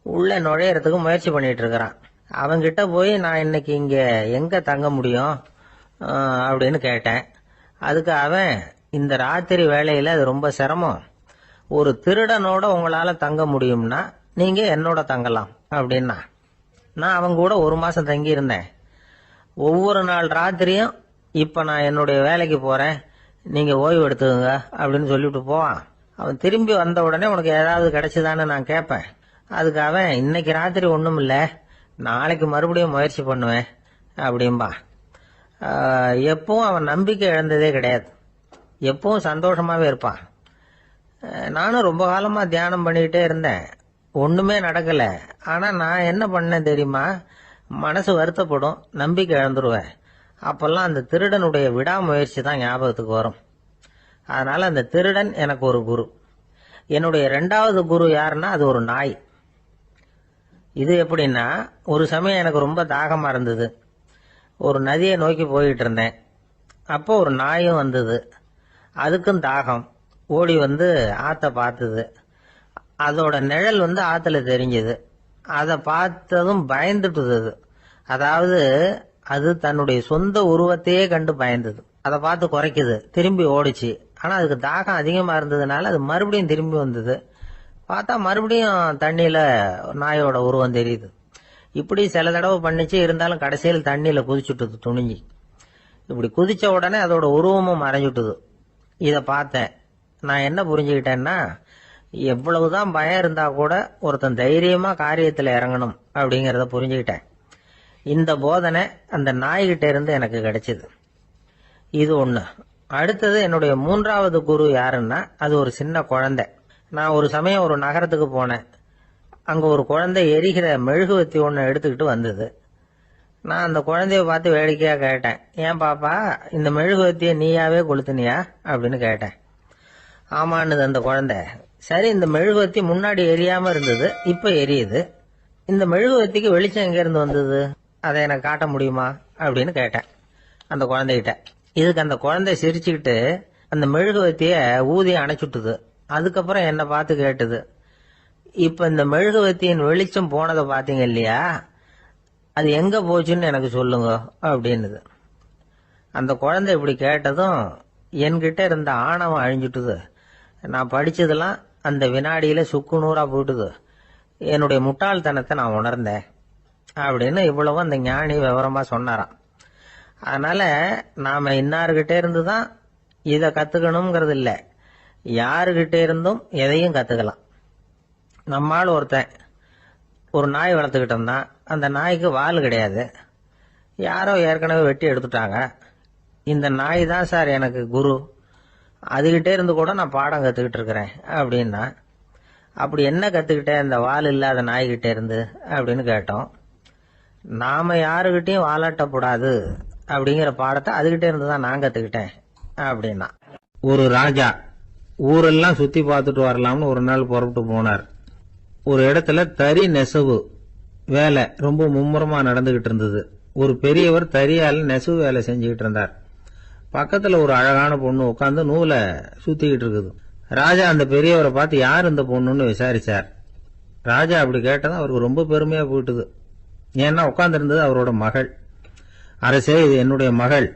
உள்ள நுழையறதுக்கு முயற்சி பண்ணிட்டு இருக்கிறான். அவன்கிட்ட போய் நான் இன்னைக்கு இங்க எங்க தங்க முடியும் அப்படின்னு கேட்டேன். அதுக்கு அவன், இந்த ராத்திரி வேளையில அது ரொம்ப சிரமம், ஒரு திருடனோட உங்களால தங்க முடியும்னா நீங்க என்னோட தங்கலாம் அப்படின்னா. நான் அவங்க கூட 1 மாசம் தங்கி இருந்தேன். ஒவ்வொரு நாள் ராத்திரியும் இப்ப நான் என்னுடைய வேலைக்கு போறேன், நீங்க ஓய்வு எடுத்துக்கங்க அப்படின்னு சொல்லிட்டு போவான். அவன் திரும்பி வந்த உடனே உனக்கு ஏதாவது கிடைச்சுதான்னு நான் கேட்பேன். அதுக்கு அவன், இன்னைக்கு ராத்திரி ஒண்ணும் இல்ல, நாளைக்கு மறுபடியும் முயற்சி பண்ணுவேன் அப்படின்பா. எப்பவும் அவன் நம்பிக்கை இழந்ததே கிடையாது, எப்பவும் சந்தோஷமாவே இருப்பான். நானும் ரொம்ப காலமா தியானம் பண்ணிக்கிட்டே இருந்தேன், ஒண்ணுமே நடக்கல. ஆனா நான் என்ன பண்ணேன் தெரியுமா? மனசு வருத்தப்படும், நம்பிக்கை இழந்துருவேன். அப்பெல்லாம் அந்த திருடனுடைய விடாமுயற்சி தான் ஞாபகத்துக்கு வரும். அதனால அந்த திருடன் எனக்கு ஒரு குரு. என்னுடைய 2வது குரு யாருன்னா அது ஒரு நாய். இது எப்படின்னா, ஒரு சமயம் எனக்கு ரொம்ப தாகமா இருந்தது. ஒரு நதியை நோக்கி போயிட்டு இருந்தேன். அப்போ ஒரு நாயும் வந்தது. அதுக்கும் தாகம். ஓடி ஆத்த பார்த்தது. அதோட நிழல் ஆத்துல தெரிஞ்சது. அதை பார்த்ததும் பயந்துட்டுது. அதாவது அது தன்னுடைய சொந்த உருவத்தையே கண்டு பயந்தது. அதை பார்த்து குறைக்குது, திரும்பி ஓடிச்சு. ஆனா அதுக்கு தாகம் அதிகமா இருந்ததுனால அது மறுபடியும் திரும்பி வந்தது. பார்த்தா மறுபடியும் தண்ணியில நாயோட உருவம் தெரியுது. இப்படி சில தடவை பண்ணிச்சு. இருந்தாலும் கடைசியில் தண்ணியில குதிச்சுட்டுது துணிஞ்சி. இப்படி குதிச்ச உடனே அதோட உருவமும் மறைஞ்சுட்டுது. இத பார்த்தேன். நான் என்ன புரிஞ்சுக்கிட்டேன்னா, எவ்வளவுதான் பயம் இருந்தா கூட ஒருத்தன் தைரியமா காரியத்துல இறங்கணும் அப்படிங்கறத புரிஞ்சுக்கிட்டேன். இந்த போதனை அந்த நாய்கிட்ட இருந்து எனக்கு கிடைச்சது. இது ஒண்ணு. அடுத்தது என்னுடைய மூன்றாவது குரு யாருன்னா, அது ஒரு சின்ன குழந்தை. நான் ஒரு சமயம் ஒரு நகரத்துக்கு போனேன். அங்க ஒரு குழந்தை எரிகிற மெழுகுவத்தி ஒண்ணு எடுத்துக்கிட்டு வந்தது. நான் அந்த குழந்தைய பார்த்து வேடிக்கையா கேட்டேன், ஏன் பாப்பா இந்த மெழுகுவத்திய நீயாவே கொளுத்துனியா அப்படின்னு கேட்டேன். ஆமான்னு அந்த குழந்தை. சரி, இந்த மெழுகுவத்தி முன்னாடி எரியாம இருந்தது, இப்ப எரியுது. இந்த மெழுகுவத்திக்கு வெளிச்சம் எங்க இருந்து வந்தது, அதை எனக்கு காட்ட முடியுமா அப்படின்னு கேட்டேன் அந்த குழந்தைகிட்ட. இதுக்கு அந்த குழந்தை சிரிச்சுக்கிட்டு அந்த மெழுகுவத்திய ஊதி அணைச்சுட்டுது. அதுக்கப்புறம் என்ன பார்த்து கேட்டுது, இப்ப இந்த மெழுகுவத்தியின் வெளிச்சம் போனதை பாத்தீங்க இல்லையா, அது எங்க போச்சுன்னு எனக்கு சொல்லுங்க அப்படின்னுது. அந்த குழந்தை இப்படி கேட்டதும் என்கிட்ட இருந்த ஆணவம் அழிஞ்சுட்டுது. நான் படிச்சதெல்லாம் அந்த வினாடியில சுக்கு நூறா போயிட்டுது. என்னுடைய முட்டாள்தனத்தை நான் உணர்ந்தேன் அப்படின்னு இவ்வளவு அந்த ஞானி விவரமா சொன்னாராம். அதனால நாம இன்னார்கிட்ட இருந்துதான் இதை கத்துக்கணுங்கிறது இல்ல, யாருகிட்ட இருந்தும் எதையும் கத்துக்கலாம். நம்மால் ஒருத்தன் ஒரு நாய் வளர்த்துக்கிட்டோம்னா அந்த நாய்க்கு வால் கிடையாது, யாரோ ஏற்கனவே வெட்டி எடுத்துட்டாங்க. இந்த நாய் தான் சார் எனக்கு குரு, அதுகிட்டே இருந்து கூட நான் பாடம் கத்துக்கிட்டு இருக்கிறேன் அப்படின்னா, அப்படி என்ன கத்துக்கிட்டேன் இந்த வால் இல்லாத நாய்கிட்ட இருந்து அப்படின்னு கேட்டோம். நாம யாருகிட்டையும் வாலாட்டக்கூடாது அப்படிங்கிற பாடத்தை அதுகிட்ட இருந்து தான் நான் கத்துக்கிட்டேன் அப்படின்னா. ஒரு ராஜா ஊரெல்லாம் சுத்தி பார்த்துட்டு வரலாம்னு ஒரு நாள் புறப்பட்டு போனார். ஒரு இடத்துல தறி நெசவு வேலை ரொம்ப மும்முரமா நடந்துகிட்டு இருந்தது. ஒரு பெரியவர் தறியால நெசவு வேலை செஞ்சுக்கிட்டு இருந்தார். பக்கத்துல ஒரு அழகான பொண்ணு உட்காந்து நூலை சுத்திக்கிட்டு இருக்குது. ராஜா அந்த பெரியவரை பார்த்து யார் இந்த பொண்ணுன்னு விசாரிச்சார். ராஜா அப்படி கேட்டதும் அவருக்கு ரொம்ப பெருமையா போயிட்டுது. ஏன்னா உட்கார்ந்து இருந்தது அவரோட மகள். அரசே, இது என்னுடைய மகள்,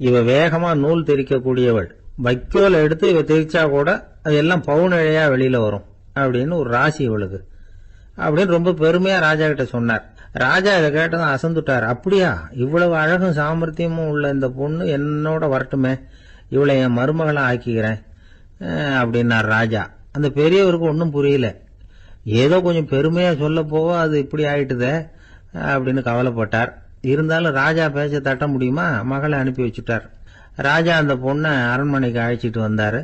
இவ வேகமா நூல் தெரிக்கக்கூடியவள், வைக்கோல எடுத்து இவ தெரிச்சா கூட அது எல்லாம் பவுனிழையா வெளியில வரும் அப்படின்னு ஒரு ராசி இவளுக்கு அப்படின்னு ரொம்ப பெருமையா ராஜா கிட்ட சொன்னார். ராஜா இதை கேட்டதும் அசந்துட்டார். அப்படியா, இவ்வளவு அழகும் சாமர்த்தியமும் உள்ள இந்த பொண்ணு என்னோட வரட்டுமே, இவளை என் மருமகளா ஆக்கிக்கிறேன் அப்படின்னார் ராஜா. அந்த பெரியவருக்கு ஒன்னும் புரியல. ஏதோ கொஞ்சம் பெருமையா சொல்ல போவ அது இப்படி ஆயிட்டுதே அப்படின்னு கவலைப்பட்டார். இருந்தாலும் ராஜா பேச்ச தட்ட முடியுமா, மகளை அனுப்பி வச்சுட்டார். ராஜா அந்த பொண்ணை அரண்மனைக்கு அழைச்சிட்டு வந்தாரு.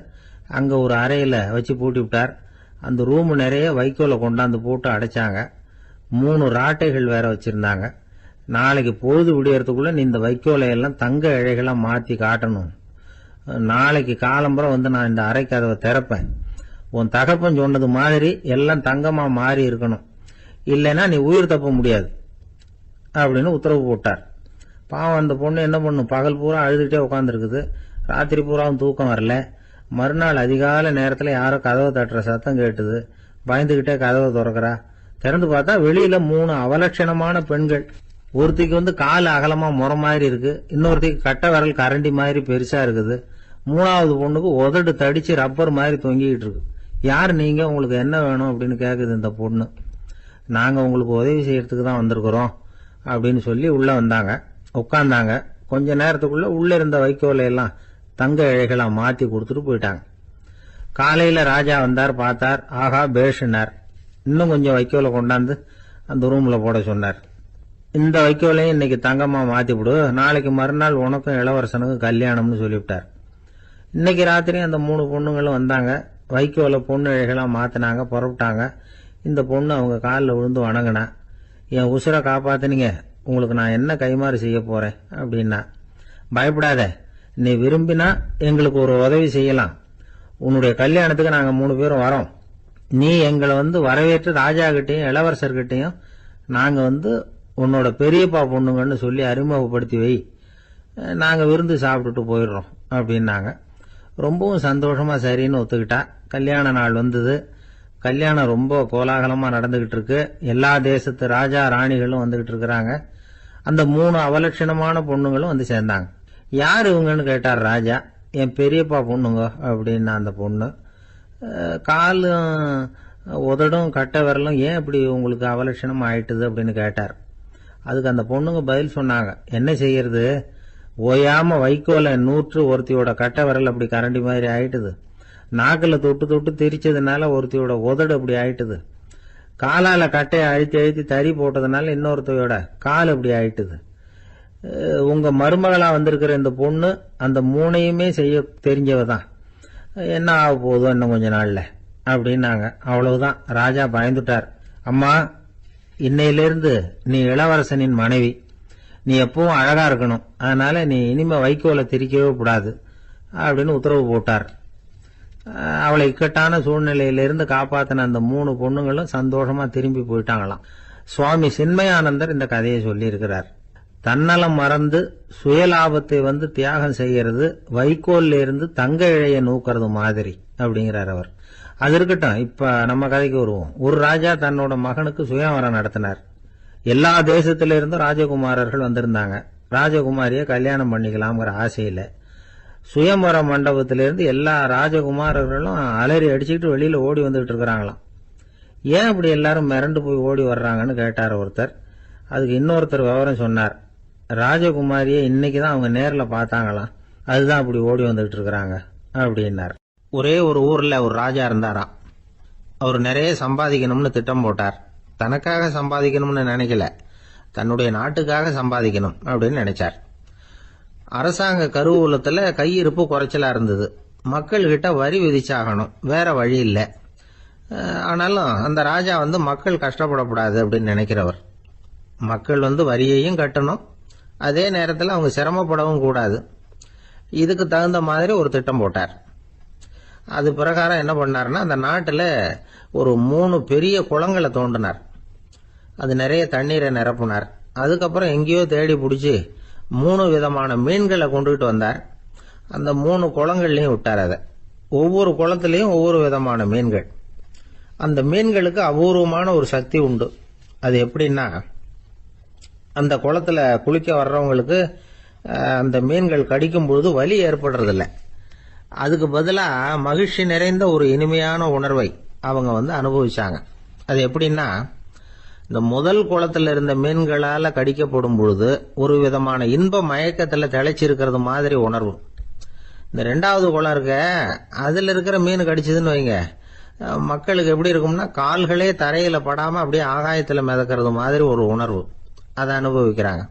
அங்க ஒரு அறையில வச்சு பூட்டி விட்டார். அந்த ரூம் நிறைய வைக்கோல கொண்டாந்து போட்டு அடைச்சாங்க. 3 ராட்டைகள் வேற வச்சிருந்தாங்க. நாளைக்கு பொழுது விடியறதுக்குள்ள நீ இந்த வைக்கோலையெல்லாம் தங்க இழைகளா மாத்தி காட்டணும். நாளைக்கு காலம்பரம் வந்து நான் இந்த அறை கதவை திறப்பேன். உன் தகப்பன் சொன்னது மாதிரி எல்லாம் தங்கமா மாறி இருக்கணும், இல்லைன்னா நீ உயிர் தப்ப முடியாது அப்படின்னு உத்தரவு போட்டார். பாவம் அந்த பொண்ணு என்ன பண்ணும், பகல் பூரா அழுதுகிட்டே உட்காந்துருக்குது. ராத்திரி பூராவும் தூக்கம் வரல. மறுநாள் அதிகாலை நேரத்துல யாரோ கதவை தட்டுற சத்தம் கேட்டுது. பயந்துகிட்டே கதவை திறக்கிறா. திறந்து பார்த்தா வெளியில 3 அவலட்சணமான பெண்கள். ஒருத்திக்கு வந்து கால் அகலமா முறை மாதிரி இருக்கு, இன்னொருத்திக்கு கட்டை விரல் கரண்டி மாதிரி பெருசா இருக்குது, 3வது பொண்ணுக்கு உதடு தடிச்சு ரப்பர் மாதிரி தொங்கிக்கிட்டு இருக்கு. யார் நீங்க, உங்களுக்கு என்ன வேணும் அப்படின்னு கேக்குது இந்த பொண்ணு. நாங்க உங்களுக்கு உதவி செய்யறதுக்கு தான் வந்திருக்கிறோம் அப்படின்னு சொல்லி உள்ள வந்தாங்க. உட்கார்ந்தாங்க. கொஞ்ச நேரத்துக்குள்ள உள்ள இருந்த வைக்கோலை எல்லாம் தங்க இழைகளா மாத்தி கொடுத்துட்டு போயிட்டாங்க. காலையில ராஜா வந்தார், பார்த்தார். ஆகா பேஷுனார். இன்னும் கொஞ்சம் வைக்கோலை கொண்டாந்து அந்த ரூம்ல போட சொன்னார். இந்த வைக்கோலையும் இன்னைக்கு தங்கமா மாத்தி விடு, நாளைக்கு மறுநாள் உனக்கும் இளவரசனுக்கும் கல்யாணம்னு சொல்லிவிட்டார். இன்னைக்கு ராத்திரி அந்த 3 பொண்ணுங்களும் வந்தாங்க. வைக்கோல பொண்ணு இழைகளா மாத்தினாங்க, புறப்பட்டாங்க. இந்த பொண்ணு அவங்க காலில் விழுந்து வணங்கினா. என் உசுரை காப்பாத்தினீங்க, உங்களுக்கு நான் என்ன கைமாறு செய்ய போறேன் அப்படின்னா. பயப்படாத, நீ விரும்பினா எங்களுக்கு ஒரு உதவி செய்யலாம். உன்னுடைய கல்யாணத்துக்கு நாங்க 3 பேரும் வரோம். நீ எங்களை வந்து வரவேற்று ராஜா கிட்டையும் இளவரசர்கிட்டையும் நாங்க வந்து உன்னோட பெரியப்பா பொண்ணுங்கன்னு சொல்லி அறிமுகப்படுத்தி வை, நாங்க விருந்து சாப்பிட்டுட்டு போயிடுறோம் அப்படின்னாங்க. ரொம்பவும் சந்தோஷமா சரின்னு ஒத்துக்கிட்டா. கல்யாண நாள் வந்தது. கல்யாணம் ரொம்ப கோலாகலமா நடந்துகிட்டு இருக்கு. எல்லா தேசத்து ராஜா ராணிகளும் வந்துகிட்டு இருக்கிறாங்க. அந்த 3 அவலட்சணமான பொண்ணுங்களும் வந்து சேர்ந்தாங்க. யார் இவங்கன்னு கேட்டார் ராஜா. என் பெரியப்பா பொண்ணுங்க அப்படின்னா அந்த பொண்ணு. காலும் உதடும் கட்டை விரலும் ஏன் இப்படி உங்களுக்கு அவலட்சணம் ஆயிட்டுது அப்படின்னு கேட்டார். அதுக்கு அந்த பொண்ணுங்க பதில் சொன்னாங்க. என்ன செய்யறது, ஓயாம வைக்கோல 100 ஒருத்தியோட கட்டை விரல் அப்படி கரண்டி மாதிரி ஆயிட்டுது, நாக்கில் தொட்டு தொட்டு திரிச்சதுனால ஒருத்தியோட உதடு அப்படி ஆயிட்டுது, காலால கட்டையை அழுத்தி அழுத்தி தறி போட்டதுனால இன்னொருத்தையோட கால் இப்படி ஆயிட்டுது. உங்க மருமகளா வந்திருக்கிற இந்த பொண்ணு அந்த மூணையுமே செய்ய தெரிஞ்சவ தான். என்ன ஆக போதும் இன்னும் கொஞ்ச நாள்ல அப்படின்னாங்க. அவ்வளவுதான், ராஜா பயந்துட்டார். அம்மா, இன்னையிலிருந்து நீ இளவரசனின் மனைவி, நீ எப்பவும் அழகா இருக்கணும், அதனால நீ இனிமே வைக்கோலை திரிக்கவே கூடாது அப்படின்னு உத்தரவு போட்டார். அவளை இக்கட்டான சூழ்நிலையிலிருந்து காப்பாத்தின அந்த 3 பொண்ணுங்களும் சந்தோஷமா திரும்பி போயிட்டாங்களாம். சுவாமி சின்மயானந்தர் இந்த கதையை சொல்லி இருக்கிறார். தன்னலம் மறந்து சுயலாபத்தை தியாகம் செய்யறது வைக்கோல்ல இருந்து தங்க இழைய நூக்கிறது மாதிரி அப்படிங்கிறார் அவர். அது இருக்கட்டும், இப்ப நம்ம கதைக்கு வருவோம். ஒரு ராஜா தன்னோட மகனுக்கு சுயவரம் நடத்தினார். எல்லா தேசத்தில இருந்தும் ராஜகுமாரர்கள் வந்திருந்தாங்க. ராஜகுமாரிய கல்யாணம் பண்ணிக்கலாம்ங்கிற ஆசையில சுயம்பர மண்டபத்திலிருந்து எல்லா ராஜகுமாரர்களும் அலறி அடிச்சுக்கிட்டு வெளியில ஓடி வந்துட்டு இருக்கிறாங்களாம். ஏன் அப்படி எல்லாரும் மிரண்டு போய் ஓடி வர்றாங்கன்னு கேட்டார் ஒருத்தர். அதுக்கு இன்னொருத்தர் விவரம் சொன்னார். ராஜகுமாரியை இன்னைக்குதான் அவங்க நேர்ல பார்த்தாங்களாம், அதுதான் அப்படி ஓடி வந்துட்டு இருக்கிறாங்க அப்படின்னார். ஒரே ஒரு ஊர்ல ஒரு ராஜா இருந்தாராம். அவர் நிறைய சம்பாதிக்கணும்னு திட்டம் போட்டார். தனக்காக சம்பாதிக்கணும்னு நினைக்கல, தன்னுடைய நாட்டுக்காக சம்பாதிக்கணும் அப்படின்னு நினைச்சார். அரசாங்க கருவூலத்துல கையிருப்பு குறைச்சலா இருந்தது. மக்கள் கிட்ட வரி விதிச்சாகணும், வேற வழி இல்லை. ஆனாலும் அந்த ராஜா மக்கள் கஷ்டப்படக்கூடாது அப்படின்னு நினைக்கிறவர். மக்கள் வரியையும் கட்டணும், அதே நேரத்தில் அவங்க சிரமப்படவும் கூடாது. இதுக்கு தகுந்த மாதிரி ஒரு திட்டம் போட்டார். அது பிரகாரம் என்ன பண்ணார்னா, அந்த நாட்டில் ஒரு 3 பெரிய குளங்களை தோண்டினார். அது நிறைய தண்ணீரை நிரப்புனார். அதுக்கப்புறம் எங்கேயோ தேடி பிடிச்சி 3 விதமான மீன்களை கொண்டுகிட்டு வந்தார். அந்த 3 குளங்கள்லையும் விட்டார். அதை ஒவ்வொரு குளத்திலையும் ஒவ்வொரு விதமான மீன்கள். அந்த மீன்களுக்கு அபூர்வமான ஒரு சக்தி உண்டு. அது எப்படின்னா, அந்த குளத்துல குளிக்க வர்றவங்களுக்கு அந்த மீன்கள் கடிக்கும் பொழுது வலி ஏற்படுறதில்லை. அதுக்கு பதிலா மகிழ்ச்சி நிறைந்த ஒரு இனிமையான உணர்வை அவங்க அனுபவிச்சாங்க. அது எப்படின்னா, இந்த முதல் குளத்துல இருந்த மீன்களால கடிக்கப்படும் பொழுது ஒரு விதமான இன்ப மயக்கத்துல திளைச்சிருக்கிறது மாதிரி உணர்வு. இந்த 2வது குளம் இருக்க, அதுல இருக்கிற மீன் கடிச்சதுன்னு வைங்க, மக்களுக்கு எப்படி இருக்கும்னா, கால்களே தரையில படாம அப்படியே ஆகாயத்துல மிதக்கிறது மாதிரி ஒரு உணர்வு. அதை அனுபவிக்கிறாங்க.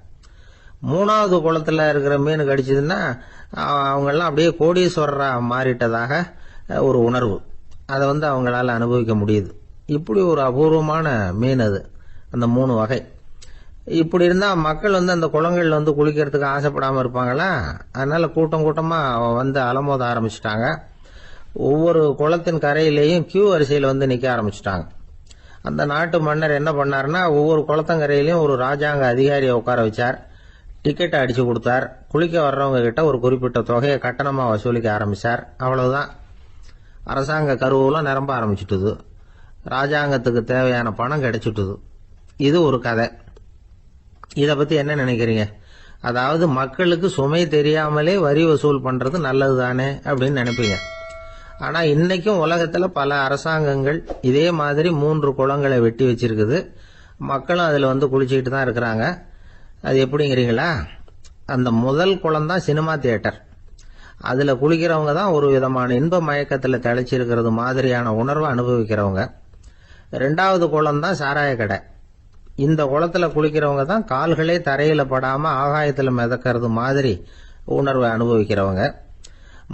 3வது குளத்துல இருக்கிற மீன் கடிச்சதுன்னா அவங்க எல்லாம் அப்படியே கோடீஸ்வரரா மாறிட்டதாக ஒரு உணர்வு. அதை அவங்களால அனுபவிக்க முடியுது. இப்படி ஒரு அபூர்வமான மீன் அது, அந்த 3 வகை. இப்படி இருந்தா மக்கள் அந்த குளங்கள்ல குளிக்கிறதுக்கு ஆசைப்படாம இருப்பாங்களா? அதனால கூட்டம் கூட்டமா அலமோத ஆரம்பிச்சுட்டாங்க. ஒவ்வொரு குளத்தின் கரையிலேயும் கியூ வரிசையில் நிக்க ஆரம்பிச்சுட்டாங்க. அந்த நாட்டு மன்னர் என்ன பண்ணாருன்னா, ஒவ்வொரு குளத்தங்கரையிலையும் ஒரு ராஜாங்க அதிகாரியை உட்கார வச்சார். டிக்கெட்டை அடிச்சு கொடுத்தார். குளிக்க வர்றவங்க கிட்ட ஒரு குறிப்பிட்ட தொகையை கட்டணமா வசூலிக்க ஆரம்பிச்சார். அவ்வளவுதான், அரசாங்க கருவூலம் நிரம்ப ஆரம்பிச்சுட்டுது. ராஜாங்கத்துக்கு தேவையான பணம் கிடைச்சிட்டுது. இது ஒரு கதை. இத பத்தி என்ன நினைக்கிறீங்க? அதாவது மக்களுக்கு சுமை தெரியாமலே வரி வசூல் பண்றது நல்லது தானே அப்படின்னு நினைப்பீங்க. ஆனா இன்னைக்கும் உலகத்துல பல அரசாங்கங்கள் இதே மாதிரி 3 குளங்களை வெட்டி வச்சிருக்குது. மக்களும் அதுல குளிச்சுக்கிட்டு தான் இருக்கிறாங்க. அது எப்படிங்கிறீங்களா? அந்த முதல் குளம் தான் சினிமா தியேட்டர். அதுல குளிக்கிறவங்க தான் ஒரு விதமான இன்ப மயக்கத்துல திளைச்சிருக்கிறது மாதிரியான உணர்வை அனுபவிக்கிறவங்க. 2வது குளம் தான் சாராய கடை. இந்த குளத்துல குளிக்கிறவங்க தான் கால்களே தரையில படாம ஆகாயத்துல மிதக்கிறது மாதிரி உணர்வை அனுபவிக்கிறவங்க.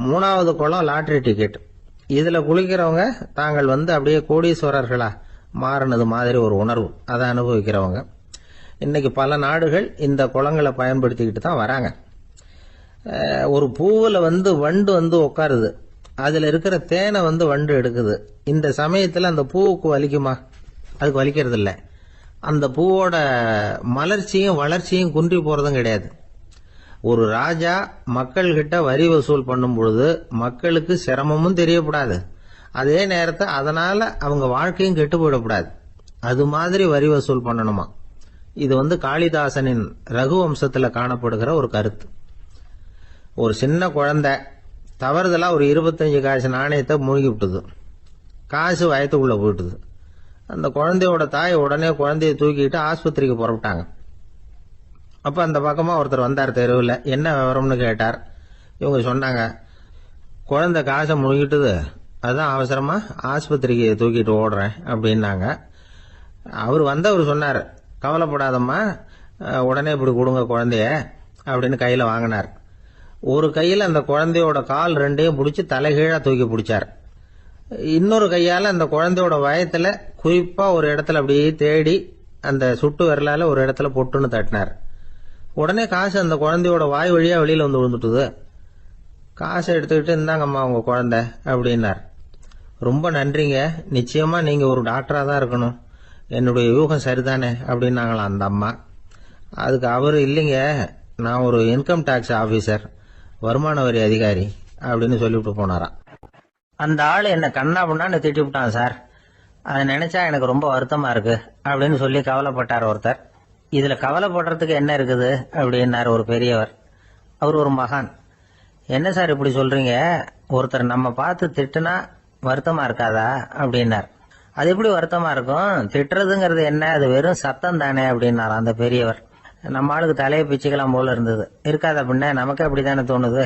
3வது குளம் லாட்டரி டிக்கெட். இதுல குளிக்கிறவங்க தாங்கள் அப்படியே கோடீஸ்வரர்களா மாறினது மாதிரி ஒரு உணர்வு, அதை அனுபவிக்கிறவங்க. இன்னைக்கு பல நாடுகள் இந்த குளங்களை பயன்படுத்திக்கிட்டு தான் வராங்க. ஒரு பூவில் வண்டு உட்காருது. அதுல இருக்கிற தேனை வண்டு எடுக்குது. இந்த சமயத்துல அந்த பூவுக்கு வலிக்குமா? அதுக்கு வலிக்கிறது இல்லை. அந்த பூவோட மலர்ச்சியும் வளர்ச்சியும் குன்றி போறதும் கிடையாது. ஒரு ராஜா மக்கள் கிட்ட வரி வசூல் பண்ணும் பொழுது மக்களுக்கு சிரமமும் தெரியக்கூடாது, அதே நேரத்தை அதனால அவங்க வாழ்க்கையும் கெட்டு போயிடக்கூடாது. அது மாதிரி வரி வசூல் பண்ணணுமா. இது காளிதாசனின் ரகுவம்சத்துல காணப்படுகிற ஒரு கருத்து. ஒரு சின்ன குழந்தை தவறுதலா ஒரு 25 காசு நாணயத்தை மூழ்கி விட்டுது. காசு வயத்துக்குள்ள போயிட்டுது. அந்த குழந்தையோட தாய் உடனே குழந்தைய தூக்கிட்டு ஆஸ்பத்திரிக்கு புறப்பட்டாங்க. அப்ப அந்த பக்கமா ஒருத்தர் வந்தார் தெருவில். என்ன விவரம்னு கேட்டார். இவங்க சொன்னாங்க, குழந்தை காசை முழுகிட்டுது, அதான் அவசரமா ஆஸ்பத்திரிக்கு தூக்கிட்டு ஓடுறேன் அப்படின்னாங்க. அவர் வந்தவர் சொன்னார், கவலைப்படாதம்மா, உடனே இப்படி கொடுங்க குழந்தைய அப்படின்னு கையில் வாங்கினார். ஒரு கையில் அந்த குழந்தையோட கால் ரெண்டையும் பிடிச்சி தலைகீழா தூக்கி பிடிச்சார். இன்னொரு கையால் அந்த குழந்தையோட வயத்துல குறிப்பா ஒரு இடத்துல அப்படியே தேடி அந்த சுட்டு விரலால ஒரு இடத்துல பொட்டுன்னு தட்டினார். உடனே காசு அந்த குழந்தையோட வாய் வழியா வெளியில வந்து விழுந்துட்டுது. காசை எடுத்துக்கிட்டு, இந்தாங்கம்மா உங்க குழந்தை அப்படின்னார். ரொம்ப நன்றிங்க, நிச்சயமா நீங்க ஒரு டாக்டரா தான் இருக்கணும், என்னுடைய யூகம் சரிதானே அப்படின்னாங்களாம் அந்த அம்மா. அதுக்கு அவர், இல்லைங்க, நான் ஒரு இன்கம் டாக்ஸ் ஆபீசர், வருமான வரி அதிகாரி அப்படின்னு சொல்லிவிட்டு போனாராம். அந்த ஆள் என்ன கண்ணா பண்ணான்னு திட்டி விட்டான் சார், அதை நினைச்சா எனக்கு ரொம்ப வருத்தமா இருக்கு அப்படின்னு சொல்லி கவலைப்பட்டார் ஒருத்தர். இதுல கவலைப்படுறதுக்கு என்ன இருக்குது அப்படின்னார் ஒரு பெரியவர். அவர் ஒரு மகான். என்ன சார் இப்படி சொல்றீங்க, ஒருத்தர் நம்ம பார்த்து திட்டுனா வருத்தமா இருக்காதா அப்படின்னார். அது எப்படி வருத்தமா இருக்கும், திட்டுறதுங்கிறது என்ன, அது வெறும் சத்தம் தானே அப்படின்னார் அந்த பெரியவர். நம்ம ஆளுக்கு தலையை பிச்சுக்கலாம் போல இருந்தது. இருக்காது அப்படின்னா நமக்கு அப்படித்தானே தோணுது.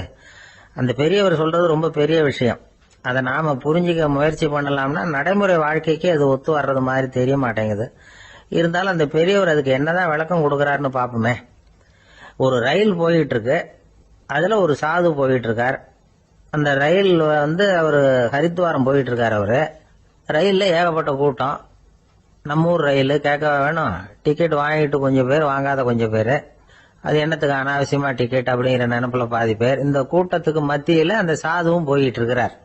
அந்த பெரியவர் சொல்றது ரொம்ப பெரிய விஷயம். அதை நாம புரிஞ்சுக்க முயற்சி பண்ணலாம்னா நடைமுறை வாழ்க்கைக்கு அது ஒத்து வர்றது மாதிரி தெரிய மாட்டேங்குது. இருந்தாலும் அந்த பெரியவர் அதுக்கு என்னதான் விளக்கம் கொடுக்கறாருன்னு பாப்போமே. ஒரு ரயில் போயிட்டு இருக்கு, அதுல ஒரு சாது போயிட்டு இருக்கார். அந்த ரயில் அவரு ஹரித்வாரம் போயிட்டு இருக்காரு. அவரு ரயில்ல ஏகப்பட்ட கூட்டம். நம்ம ஊர் ரயில் கேட்க வேணும், டிக்கெட் வாங்கிட்டு கொஞ்சம் பேர், வாங்காத கொஞ்சம் பேர். அது என்னத்துக்கு அனாவசியமா டிக்கெட் அப்படிங்கிற நினைப்புல பாதி பேர். இந்த கூட்டத்துக்கு மத்தியில அந்த சாதுவும் போயிட்டு இருக்கிறார்.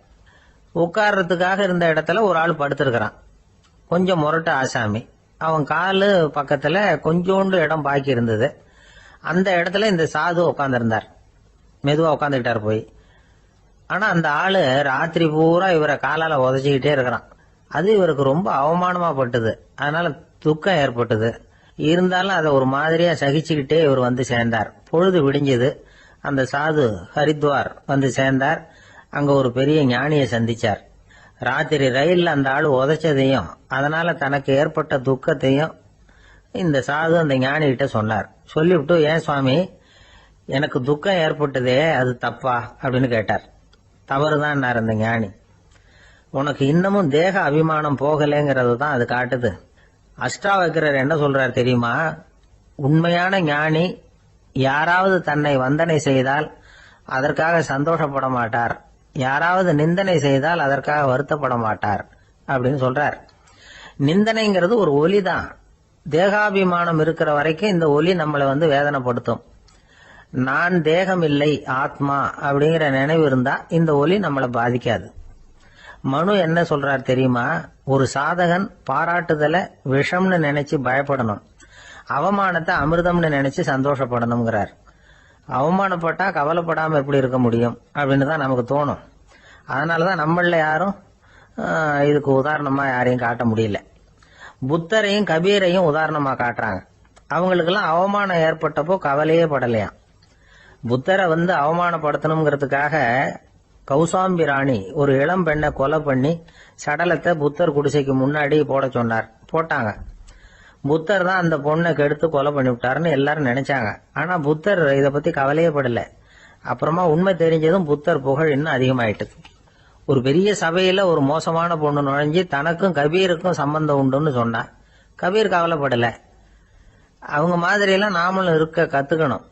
உட்கார்றதுக்காக இருந்த இடத்துல ஒரு ஆள் படுத்திருக்கிறான், கொஞ்சம் முரட்டு ஆசாமி. அவன் காலு பக்கத்துல கொஞ்சோண்டு இடம் பாக்கி இருந்தது. அந்த இடத்துல இந்த சாது உட்கார்ந்திருந்தார். மெதுவா உட்காந்துக்கிட்டார் போய். ஆனா அந்த ஆளு ராத்திரி பூரா இவரை காலால உதச்சிக்கிட்டே இருக்கிறான். அது இவருக்கு ரொம்ப அவமானமா பட்டது. அதனால துக்கம் ஏற்பட்டது. இருந்தாலும் அதை ஒரு மாதிரியா சகிச்சுக்கிட்டே இவர் வந்து சேர்ந்தார். பொழுது விடிஞ்சது. அந்த சாது ஹரித்வார் வந்து சேர்ந்தார். அங்க ஒரு பெரிய ஞானியை சந்திச்சார். ராத்திரி ரயில்ல அந்த ஆளு உதைச்சதையும் அதனால தனக்கு ஏற்பட்ட துக்கத்தையும் இந்த சாது அந்த ஞானி கிட்ட சொன்னார். சொல்லிவிட்டு, ஏன் சுவாமி, எனக்கு துக்கம் ஏற்பட்டதே அது தப்பா அப்படின்னு கேட்டார். தவறுதான் அந்த ஞானி. உனக்கு இன்னமும் தேக அபிமானம் போகலைங்கிறது தான் அது காட்டுது. அஷ்டாவக்கிரர் என்ன சொல்றார் தெரியுமா, உண்மையான ஞானி யாராவது தன்னை வந்தனை செய்தால் அதற்காக சந்தோஷப்பட மாட்டார், யாராவது நிந்தனை செய்தால் அதற்காக வருத்தப்பட மாட்டார் அப்படின்னு சொல்றார். நிந்தனைங்கிறது ஒரு ஒலி தான். தேகாபிமானம் இருக்கிற வரைக்கும் இந்த ஒலி நம்மளை வேதனைப்படுத்தும். நான் தேகம் இல்லை, ஆத்மா அப்படிங்கிற நினைவு இருந்தா இந்த ஒலி நம்மளை பாதிக்காது. மனு என்ன சொல்றார் தெரியுமா, ஒரு சாதகன் பாராட்டுதலை விஷம்னு நினைச்சு பயப்படணும், அவமானத்தை அமிர்தம்னு நினைச்சு சந்தோஷப்படணுங்கிறார். அவமானப்பட்டா கவலைப்படாம எப்படி இருக்க முடியும் அப்படின்னு தான் நமக்கு தோணும். அதனாலதான் நம்மள யாரும் இதுக்கு உதாரணமா யாரையும் காட்ட முடியல. புத்தரையும் கபீரையும் உதாரணமா காட்டுறாங்க. அவங்களுக்கெல்லாம் அவமானம் ஏற்பட்டப்போ கவலையே படலையாம். புத்தரை அவமானப்படுத்தணுங்கிறதுக்காக கௌசாம்பி ராணி ஒரு இளம் பெண்ணை கொலை பண்ணி சடலத்தை புத்தர் குடிசைக்கு முன்னாடி போட சொன்னார். போட்டாங்க. புத்தர் தான் அந்த பொண்ணை கெடுத்து கொலை பண்ணி விட்டாருன்னு எல்லாரும் நினைச்சாங்க. ஆனா புத்தர் இதை பத்தி கவலையே படல. அப்புறமா உண்மை தெரிஞ்சதும் புத்தர் புகழ் இன்னும் அதிகமாயிட்டு. ஒரு பெரிய சபையில ஒரு மோசமான பொண்ணு நுழைஞ்சு தனக்கும் கபீருக்கும் சம்பந்தம் உண்டுன்னு சொன்னா கபீர் கவலைப்படல. அவங்க மாதிரியெல்லாம் நாமளும் இருக்க கத்துக்கணும்.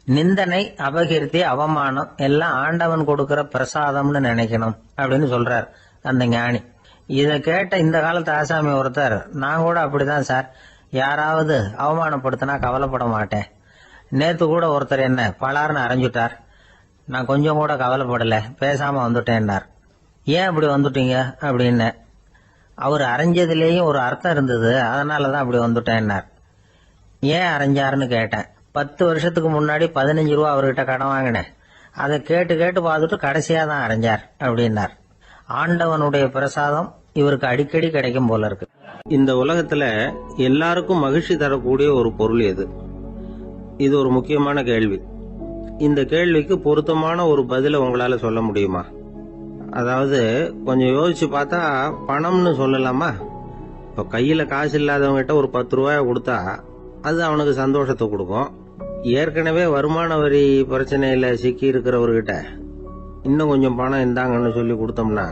நிந்தனை, அபகீர்த்தி, அவமானம் எல்லாம் ஆண்டவன் கொடுக்கிற பிரசாதம்னு நினைக்கணும் அப்படின்னு சொல்றார் அந்த ஞானி. இதை கேட்ட இந்த காலத்து ஆசாமி ஒருத்தர், நான் கூட அப்படிதான் சார், யாராவது அவமானப்படுத்தினா கவலைப்பட மாட்டேன். நேத்து கூட ஒருத்தர் என்ன பலார்னு அரைஞ்சுட்டார், நான் கொஞ்சம் கூட கவலைப்படல, பேசாம வந்துட்டேன்னார். ஏன் அப்படி வந்துட்டீங்க அப்படின்னு. அவர் அரைஞ்சதுலேயும் ஒரு அர்த்தம் இருந்தது, அதனாலதான் அப்படி வந்துட்டேன்னார். ஏன் அரைஞ்சாருன்னு கேட்டேன். 10 வருஷத்துக்கு முன்னாடி 15 ரூபா அவர்கிட்ட கடன் வாங்கினேன், அதை கேட்டு கேட்டு பார்த்துட்டு கடைசியா தான் அரைஞ்சார் அப்படின்னார். ஆண்டவனுடைய பிரசாதம் இவருக்கு அடிக்கடி கிடைக்கும் போல இருக்கு. இந்த உலகத்துல எல்லாருக்கும் மகிழ்ச்சி தரக்கூடிய ஒரு பொருள் எது? இது ஒரு முக்கியமான கேள்வி. இந்த கேள்விக்கு பொருத்தமான ஒரு பதில உங்களால சொல்ல முடியுமா? அதாவது கொஞ்சம் யோசிச்சு பார்த்தா பணம்னு சொல்லலாமா? இப்ப கையில காசு இல்லாதவங்க கிட்ட ஒரு 10 ரூபாய கொடுத்தா அது அவனுக்கு சந்தோஷத்தை கொடுக்கும். ஏற்கனவே வருமான வரி பிரச்சனையில சிக்கி இருக்கிறவர்கிட்ட இன்னும் கொஞ்சம் பணம் இந்தாங்கன்னு சொல்லி கொடுத்தோம்னா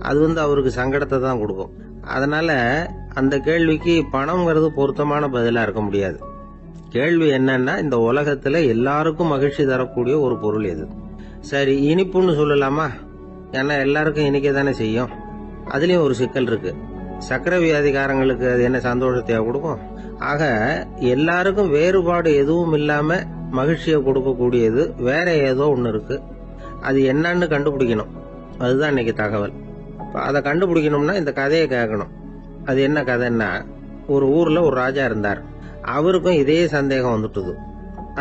அது அவருக்கு சங்கடத்தை தான் கொடுக்கும். அதனால அந்த கேள்விக்கு பணம்ங்கிறது பொருத்தமான பதிலா இருக்க முடியாது. கேள்வி என்னன்னா, இந்த உலகத்துல எல்லாருக்கும் மகிழ்ச்சி தரக்கூடிய ஒரு பொருள் எது? சரி, இனிப்புன்னு சொல்லலாமா? ஏன்னா எல்லாருக்கும் இனிக்க தானே செய்யும். அதுலயும் ஒரு சிக்கல் இருக்கு. சக்கரை வியாதிகாரங்களுக்கு அது என்ன சந்தோஷத்தையா கொடுக்கும்? ஆக எல்லாருக்கும் வேறுபாடு எதுவும் இல்லாம மகிழ்ச்சியை கொடுக்கக்கூடியது வேற ஏதோ ஒண்ணு இருக்கு. அது என்னன்னு கண்டுபிடிக்கணும். அதுதான் இன்னைக்கு தகவல். அதை கண்டுபிடிக்கணும்னா இந்த கதையை கேட்கணும். அது என்ன கதைன்னா, ஒரு ஊர்ல ஒரு ராஜா இருந்தார். அவருக்கும் இதே சந்தேகம் வந்துட்டுது.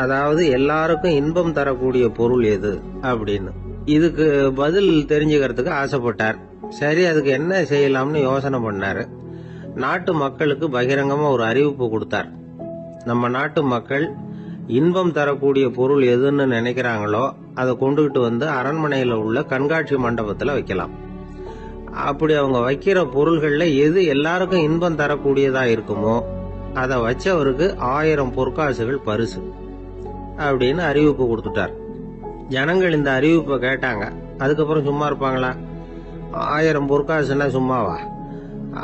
அதாவது எல்லாருக்கும் இன்பம் தரக்கூடிய பொருள் எது அப்படின்னு. இதுக்கு பதில் தெரிஞ்சுக்கிறதுக்கு ஆசைப்பட்டார். சரி, அதுக்கு என்ன செய்யலாம்னு யோசனை பண்ணாரு. நாட்டு மக்களுக்கு பகிரங்கமா ஒரு அறிவிப்பு கொடுத்தார். நம்ம நாட்டு மக்கள் இன்பம் தரக்கூடிய பொருள் எதுன்னு நினைக்கிறாங்களோ அதை கொண்டுகிட்டு வந்து அரண்மனையில உள்ள கண்காட்சி மண்டபத்துல வைக்கலாம். அப்படி அவங்க வைக்கிற பொருள்கள்ல எது எல்லாருக்கும் இன்பம் தரக்கூடியதா இருக்குமோ அதை வச்சவருக்கு 1000 பொற்காசுகள் பரிசு அப்படின்னு அறிவிப்பு கொடுத்துட்டார். ஜனங்கள் இந்த அறிவிப்பை கேட்டாங்க. அதுக்கப்புறம் சும்மா இருப்பாங்களா? 1000 பொற்காசுன்னா சும்மாவா?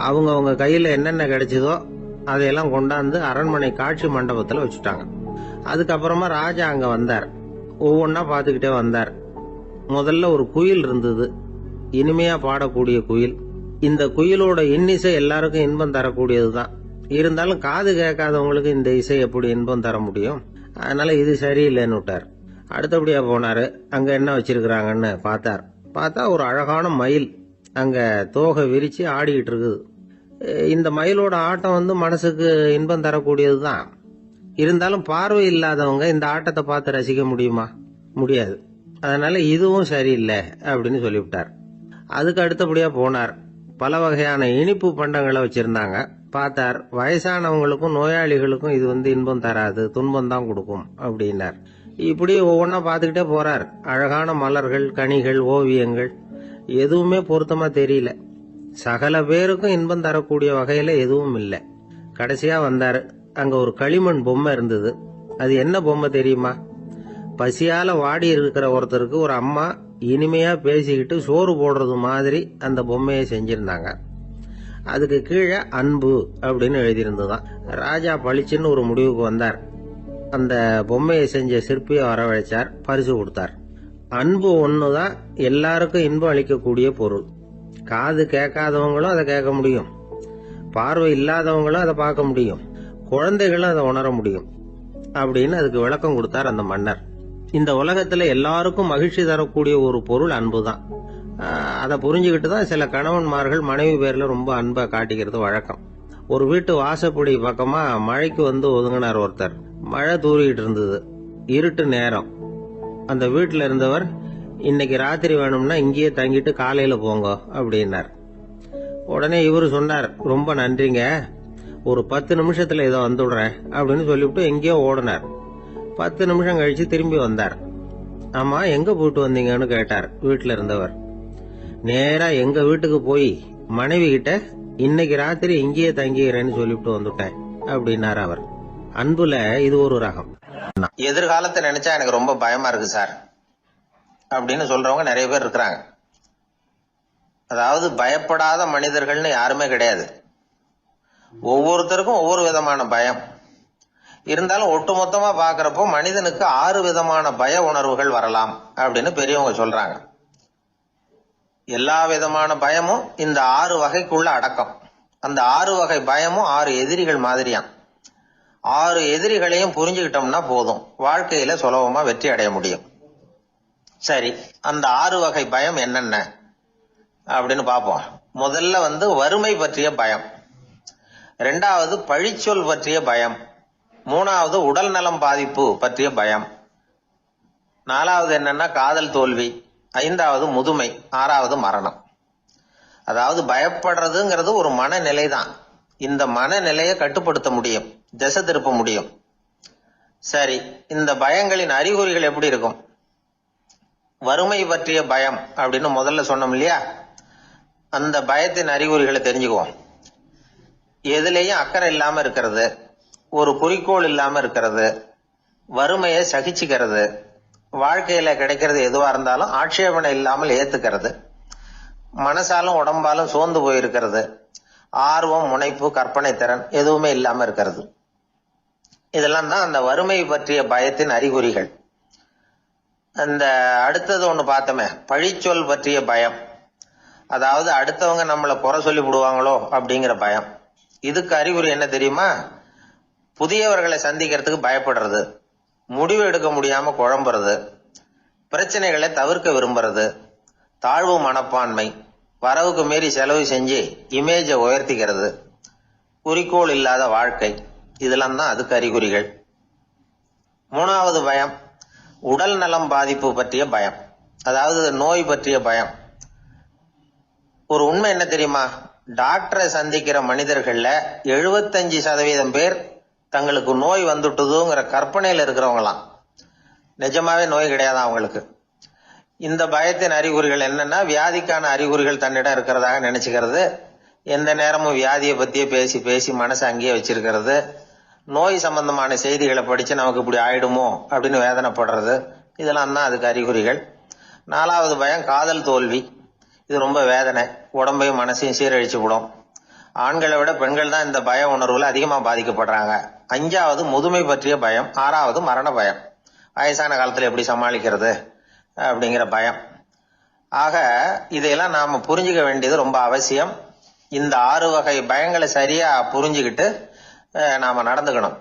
அவங்க கையில என்னென்ன கிடைச்சதோ அதையெல்லாம் கொண்டாந்து அரண்மனை காட்சி மண்டபத்துல வச்சுட்டாங்க. அதுக்கப்புறமா ராஜா அங்க வந்தார். ஒவ்வொன்னா பாத்துக்கிட்டே வந்தார். முதல்ல ஒரு குயில் இருந்தது, இனிமையா பாடக்கூடிய குயில். இந்த குயிலோட இன்னிசை எல்லாருக்கும் இன்பம் தரக்கூடியதுதான். இருந்தாலும் காது கேட்காதவங்களுக்கு இந்த இசை எப்படி இன்பம் தர முடியும்? அதனால இது சரியில்லைன்னு விட்டார். அடுத்தபடியா போனாரு. அங்க என்ன வச்சிருக்கிறாங்கன்னு பார்த்தா ஒரு அழகான மயில் அங்க தோகை விரிச்சு ஆடிக்கிட்டு இருக்குது. இந்த மயிலோட ஆட்டம் மனசுக்கு இன்பம் தரக்கூடியதுதான். இருந்தாலும் பார்வை இல்லாதவங்க இந்த ஆட்டத்தை பார்த்து ரசிக்க முடியுமா? முடியாது. அதனால இதுவும் சரியில்லை அப்படின்னு சொல்லிவிட்டார். அதுக்கு அடுத்தபடியா போனார். பல வகையான இனிப்பு பண்டங்களை வச்சிருந்தாங்க. பார்த்தார், வயசானவங்களுக்கும் நோயாளிகளுக்கும் இது இன்பம் தராது, துன்பம் தான் கொடுக்கும் அப்படின்னார். இப்படி ஒவ்வொன்னா பார்த்துக்கிட்டே போறார். அழகான மலர்கள், கனிகள், ஓவியங்கள் எதுவுமே பொருத்தமா தெரியல. சகல பேருக்கும் இன்பம் தரக்கூடிய வகையில எதுவும் இல்லை. கடைசியா வந்தாரு. அங்க ஒரு களிமண் பொம்மை இருந்தது. அது என்ன பொம்மை தெரியுமா? பசியால வாடி இருக்கிற ஒருத்தருக்கு ஒரு அம்மா இனிமையா பேசிக்கிட்டு சோறு போடுறது மாதிரி அந்த பொம்மையை செஞ்சிருந்தாங்க. அதுக்கு கீழே அன்பு அப்படின்னு எழுதியிருந்ததுதான். ராஜா பளிச்சுன்னு ஒரு முடிவுக்கு வந்தார். அந்த பொம்மையை செஞ்ச சிற்பியை வரவழைச்சார், பரிசு கொடுத்தார். அன்பு ஒண்ணுதான் எல்லாருக்கும் இன்பம் அளிக்கக்கூடிய பொருள். காது கேட்காதவங்களும் அதை கேட்க முடியும், பார்வை இல்லாதவங்களும் அதை பார்க்க முடியும், குழந்தைகளும் அதை உணர முடியும் அப்படின்னு அதுக்கு விளக்கம் கொடுத்தார் அந்த மன்னர். இந்த உலகத்துல எல்லாருக்கும் மகிழ்ச்சி தரக்கூடிய ஒரு பொருள் அன்பு தான். அதை புரிஞ்சுக்கிட்டு தான் சில கணவன்மார்கள் மனைவி பேர்ல ரொம்ப அன்பை காட்டிக்கிறது வழக்கம். ஒரு வீட்டு வாசப்படி பக்கமா மழைக்கு ஒதுங்கினார் ஒருத்தர். மழை தூரிக்கிட்டு இருந்தது, இருட்டு நேரம். அந்த வீட்டுல இருந்தவர், இன்னைக்கு ராத்திரி வேணும்னா இங்கேயே தங்கிட்டு காலையில போங்க அப்படின்னார். உடனே இவரு சொன்னார், ரொம்ப நன்றிங்க, ஒரு 10 நிமிஷத்துல இதை வந்துடுறேன் அப்படின்னு சொல்லிவிட்டு எங்கேயோ ஓடினார். 10 நிமிஷம் கழிச்சு திரும்பி வந்தார். ஆமா, எங்க போயிட்டு வந்தீங்கன்னு கேட்டார் வீட்டுல இருந்தவர். நேரா எங்க வீட்டுக்கு போய் மனைவி கிட்ட இன்னைக்கு ராத்திரி இங்கேயே தங்கிக்கிறேன்னு சொல்லிவிட்டு வந்துட்டேன் அப்படின்னார் அவர். அன்புல இது ஒரு ரகம். எதிர்காலத்தை நினைச்சா எனக்கு ரொம்ப பயமா இருக்கு சார் அப்படின்னு சொல்றவங்க நிறைய பேர் இருக்கிறாங்க. அதாவது பயப்படாத மனிதர்கள்னு யாருமே கிடையாது. ஒவ்வொருத்தருக்கும் ஒவ்வொரு விதமான பயம் இருந்தாலும் ஒட்டுமொத்தமா பாக்குறப்போ மனிதனுக்கு 6 விதமான பய உணர்வுகள் வரலாம் அப்படின்னு பெரியவங்க சொல்றாங்க. எல்லா விதமான பயமும் இந்த 6 வகைக்குள்ள அடக்கம். அந்த 6 வகை பயமும் 6 எதிரிகள் மாதிரியாம். 6 எதிரிகளையும் புரிஞ்சுக்கிட்டோம்னா போதும், வாழ்க்கையில சுலபமா வெற்றி அடைய முடியும். சரி, அந்த 6 வகை பயம் என்னென்ன அப்படின்னு பார்ப்போம். முதல்ல வறுமை பற்றிய பயம், 2வது பழிச்சொல் பற்றிய பயம், 3வது உடல் நலம் பாதிப்பு பற்றிய பயம், 4வது என்னன்னா காதல் தோல்வி, 5வது முதுமை, 6வது மரணம். அதாவது பயப்படுறதுங்கிறது ஒரு மனநிலை தான். இந்த மனநிலையை கட்டுப்படுத்த முடியும், திசை திருப்ப முடியும். சரி, இந்த பயங்களின் அறிகுறிகள் எப்படி இருக்கும்? வறுமை பற்றிய பயம் அப்படின்னு முதல்ல சொன்னோம் இல்லையா, அந்த பயத்தின் அறிகுறிகளை தெரிஞ்சுக்குவோம். எதுலேயும் அக்கறை இல்லாம இருக்கிறது, ஒரு குறிக்கோள் இல்லாம இருக்கிறது, வறுமையை சகிச்சுக்கிறது, வாழ்க்கையில கிடைக்கிறது எதுவா இருந்தாலும் ஆட்சேபனை இல்லாமல் ஏத்துக்கிறது, மனசாலும் உடம்பாலும் சோர்ந்து போயிருக்கிறது, ஆர்வம், முனைப்பு, கற்பனை திறன் எதுவுமே இல்லாம இருக்கிறது. இதெல்லாம் தான் அந்த வறுமை பற்றிய பயத்தின் அறிகுறிகள். அந்த அடுத்தது ஒண்ணு பார்த்தோமே, பழிச்சொல் பற்றிய பயம். அதாவது அடுத்தவங்க நம்மளை குறை சொல்லி விடுவாங்களோ அப்படிங்கிற பயம். இதுக்கு அறிகுறி என்ன தெரியுமா? புதியவர்களை சந்திக்கிறதுக்கு பயப்படுறது, முடிவு எடுக்க முடியாம குழம்புறது, பிரச்சனைகளை தவிர்க்க விரும்புறது, தாழ்வு மனப்பான்மை, வரவுக்கு மீறி செலவு செஞ்சு இமேஜை உயர்த்திக்கிறது, குறிக்கோள் இல்லாத வாழ்க்கை. இதெல்லாம் தான் அதுக்கு அறிகுறிகள். மூணாவது பயம் உடல் நலம் பாதிப்பு பற்றிய பயம், அதாவது நோய் பற்றிய பயம். ஒரு உண்மை என்ன தெரியுமா? டாக்டரை சந்திக்கிற மனிதர்கள்ல 75% பேர் தங்களுக்கு நோய் வந்துட்டுதுங்கிற கற்பனையில இருக்கிறவங்களாம். நிஜமாவே நோய் கிடையாது அவங்களுக்கு. இந்த பயத்தின் அறிகுறிகள் என்னன்னா, வியாதிக்கான அறிகுறிகள் தன்னிடம் இருக்கிறதாக நினைச்சுக்கிறது, எந்த நேரமும் வியாதியை பத்தியே பேசி பேசி மனசை அங்கேயே வச்சிருக்கிறது, நோய் சம்பந்தமான செய்திகளை படிச்சு நமக்கு இப்படி ஆயிடுமோ அப்படின்னு வேதனைப்படுறது. இதெல்லாம் தான் அதுக்கு அறிகுறிகள். நாலாவது பயம் காதல் தோல்வி. இது ரொம்ப வேதனை, உடம்பையும் மனசையும் சீரழிச்சு விடும். ஆண்களை விட பெண்கள் தான் இந்த பய உணர்வுல அதிகமா பாதிக்கப்படுறாங்க. அஞ்சாவது முதுமை பற்றிய பயம். ஆறாவது மரண பயம், வயசான காலத்துல எப்படி சமாளிக்கிறது அப்படிங்கிற பயம். ஆக இதையெல்லாம் நாம புரிஞ்சுக்க வேண்டியது ரொம்ப அவசியம். இந்த 6 வகை பயங்களை சரியா புரிஞ்சுக்கிட்டு நாம நடந்துக்கணும்.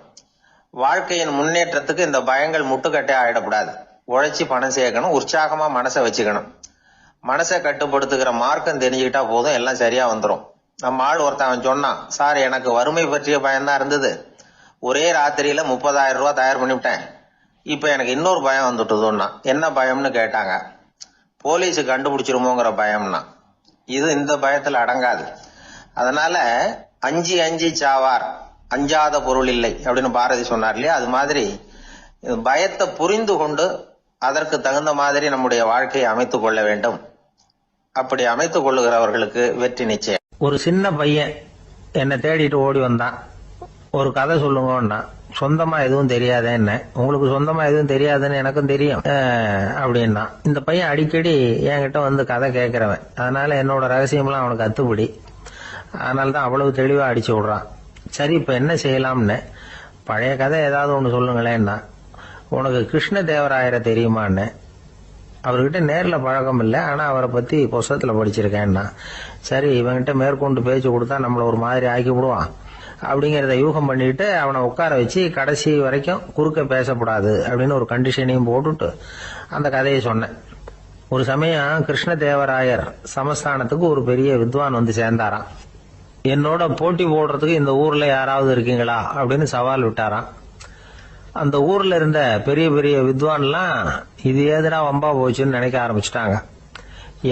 வாழ்க்கையின் முன்னேற்றத்துக்கு இந்த பயங்கள் முட்டுக்கட்டே ஆயிடக்கூடாது. உழைச்சி பணம் சேர்க்கணும், உற்சாகமா மனசை வச்சுக்கணும். மனசை கட்டுப்படுத்துகிற மார்க்கம் தெரிஞ்சுக்கிட்டா போதும், எல்லாம் சரியா வந்துடும். நம்ம ஆள் ஒருத்தன் சொன்னான், சார் எனக்கு வறுமை பற்றிய பயம்தான் இருந்தது, ஒரே ராத்திரியில 30,000 ரூபாய் தயார் பண்ணிவிட்டேன், இப்ப எனக்கு இன்னொரு பயம் வந்துட்டுதுன்னா. என்ன பயம்னு கேட்டாங்க. போலீஸு கண்டுபிடிச்சிருமோங்கிற பயம்னா. இது இந்த பயத்துல அடங்காது. அதனால அஞ்சி அஞ்சி சாவார், அஞ்சாத பொருள் இல்லை அப்படின்னு பாரதி சொன்னார் இல்லையா? அது மாதிரி பயத்தை புரிந்து கொண்டு அதற்கு தகுந்த மாதிரி நம்முடைய வாழ்க்கையை அமைத்துக் கொள்ள வேண்டும். அப்படி அமைத்துக் கொள்ளுகிறவர்களுக்கு வெற்றி நிச்சயம். ஒரு சின்ன பையன் என்னை தேடிட்டு ஓடி வந்தான். ஒரு கதை சொல்லுங்கன்னா, சொந்தமா எதுவும் தெரியாத என்ன, உங்களுக்கு சொந்தமா எதுவும் தெரியாதுன்னு எனக்கும் தெரியும் அப்படின்னா. இந்த பையன் அடிக்கடி என்கிட்ட வந்து கதை கேட்கிறவன், அதனால என்னோட ரகசியம்லாம் அவனுக்கு அத்துப்படி. அதனால தான் அவ்வளவு தெளிவா அடிச்சு விடுறான். சரி, இப்ப என்ன செய்யலாம்னு, பழைய கதை ஏதாவது ஒண்ணு சொல்லுங்களேன்னா. உனக்கு கிருஷ்ணதேவராயரை தெரியுமான்னு. அவர்கிட்ட நேரில் பழக்கம் இல்லை, ஆனா அவரை பத்தி புஸ்தகத்துல படிச்சிருக்கேன்னா. சரி, இவன்கிட்ட மேற்கொண்டு பேச்சு கொடுத்தா நம்மள ஒரு மாதிரி ஆக்கி விடுவான் அப்படிங்கறத யூகம் பண்ணிட்டு அவனை உட்கார வச்சு கடைசி வரைக்கும் குறுக்க பேசக்கூடாது அப்படின்னு ஒரு கண்டிஷனையும் போட்டுட்டு அந்த கதையை சொன்னேன். ஒரு சமயம் கிருஷ்ணதேவராயர் சமஸ்தானத்துக்கு ஒரு பெரிய வித்வான் வந்து சேர்ந்தாராம். என்னோட போட்டி போடுறதுக்கு இந்த ஊர்ல யாராவது இருக்கீங்களா அப்படின்னு சவால் விட்டாராம். அந்த ஊர்ல இருந்த பெரிய பெரிய வித்வான்லாம் இது ஏதுடா வம்பா போச்சுன்னு நினைக்க ஆரம்பிச்சுட்டாங்க.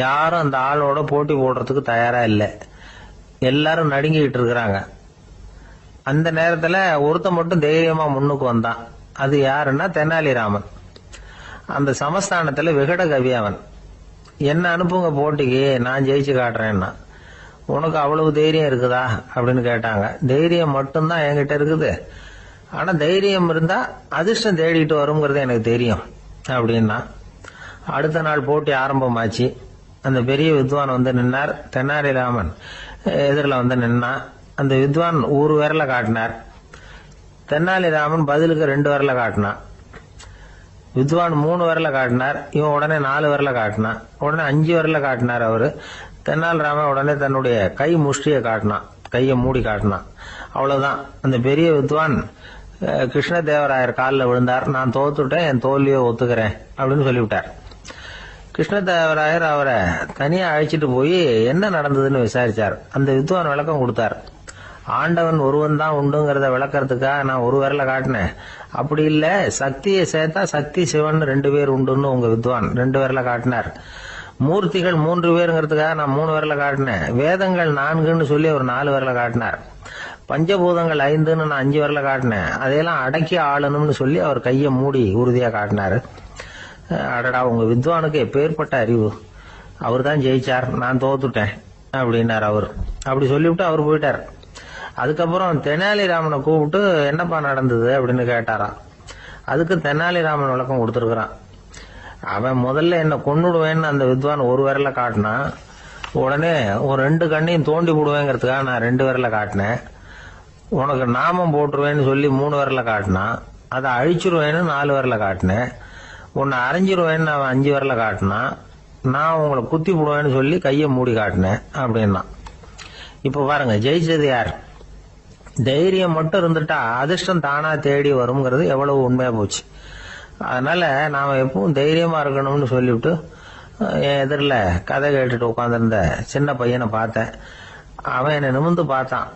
யாரும் அந்த ஆளோட போட்டி போடுறதுக்கு தயாரா இல்லை. எல்லாரும் நடுங்கிட்டு இருக்கிறாங்க. அந்த நேரத்துல ஒருத்த மட்டும் தைரியமா முன்னுக்கு வந்தான். அது யாருன்னா தெனாலிராமன். அந்த சமஸ்தானத்துல விகட கவி அவன். என்ன அனுப்புங்க போட்டிக்கு, நான் ஜெயிச்சு காட்டுறேன்னா. உனக்கு அவ்வளவு தைரியம் இருக்குதா அப்படின்னு கேட்டாங்க. தைரியம் மட்டும்தான் என்கிட்ட இருக்குது, ஆனா தைரியம் இருந்தா அதிர்ஷ்டம் தேடிட்டு வருங்கிறது எனக்கு தெரியும் அப்படின்னா. அடுத்த நாள் போட்டி ஆரம்பமாச்சு. அந்த பெரிய வித்வான் வந்து நின்னார். தெனாலிராமன் எதிரில் வந்து நின்னா. அந்த வித்வான் ஒரு விரல காட்டினார். தெனாலிராமன் பதிலுக்கு 2 விரல காட்டினான். வித்வான் 3 விரல காட்டினார். இவன் உடனே 4 விரல காட்டினான். உடனே 5 விரல காட்டினார் அவரு. தெனாலிராமன் உடனே தன்னுடைய கை முஷ்டியை காட்டினான், கையை மூடி காட்டினான். அவ்வளவுதான். அந்த பெரிய வித்வான் கிருஷ்ணதேவராயர் காலில் விழுந்தார். நான் தோத்துட்டேன், என் தோல்வியை ஒத்துக்கிறேன் அப்படின்னு சொல்லிவிட்டார். கிருஷ்ணதேவராயர் அவரை தனியா அழைச்சிட்டு போய் என்ன நடந்ததுன்னு விசாரிச்சார். அந்த வித்வான் விளக்கம் கொடுத்தார். ஆண்டவன் ஒருவன் தான் உண்டுங்கிறத விளக்கறதுக்காக நான் ஒரு விரல காட்டினேன். அப்படி இல்ல, சக்தியை சேர்த்தா சக்தி சிவன் 2 பேர் உண்டுன்னு உங்க வித்வான் 2 விரல காட்டினார். மூர்த்திகள் 3 பேருங்கிறதுக்காக நான் 3 விரல காட்டினேன். வேதங்கள் 4ன்னு சொல்லி ஒரு 4 விரல காட்டினார். பஞ்சபூதங்கள் 5ன்னு நான் 5 விரல காட்டினேன். அதையெல்லாம் அடக்கி ஆளணும்னு சொல்லி அவர் கையை மூடி உறுதியா காட்டினாரு. அடடா, உங்க வித்வானுக்கு எப்பேற்பட்ட அறிவு, அவர் தான் ஜெயிச்சார், நான் தோத்துட்டேன் அப்படின்னார் அவர். அப்படி சொல்லிவிட்டு அவர் போயிட்டார். அதுக்கப்புறம் தெனாலிராமனை கூப்பிட்டு என்னப்பா நடந்தது அப்படின்னு கேட்டாராம். அதுக்கு தெனாலிராமன் விளக்கம் கொடுத்துருக்கிறான். அவன் முதல்ல என்ன கொன்னுடுவேன்னு அந்த வித்வான் ஒரு விரல காட்டினான். உடனே ஒரு 2 கண்ணையும் தோண்டி போடுவேங்கிறதுக்காக நான் 2 விரல காட்டினேன். உனக்கு நாமம் போட்டுருவேன்னு சொல்லி 3 விரல காட்டினான். அதை அழிச்சிருவேன்னு 4 விரல காட்டினேன். உன்னை அரைஞ்சிருவேன்னு அவன் 5 விரல காட்டினான். நான் உங்களை குத்தி போடுவேன்னு சொல்லி கையை மூடி காட்டினேன் அப்படின்னா. இப்ப பாருங்க, ஜெயிச்சது யார்? தைரியம் மட்டும் இருந்துட்டா அதிர்ஷ்டம் தானா தேடி வருங்கிறது எவ்வளவு உண்மையா போச்சு. அதனால நாம எப்பவும் தைரியமா இருக்கணும்னு சொல்லிவிட்டு என் எதிரில் கதை கேட்டுட்டு உட்காந்துருந்த சின்ன பையனை பார்த்தேன். அவன் என்னை நிமிர்ந்து பார்த்தான்.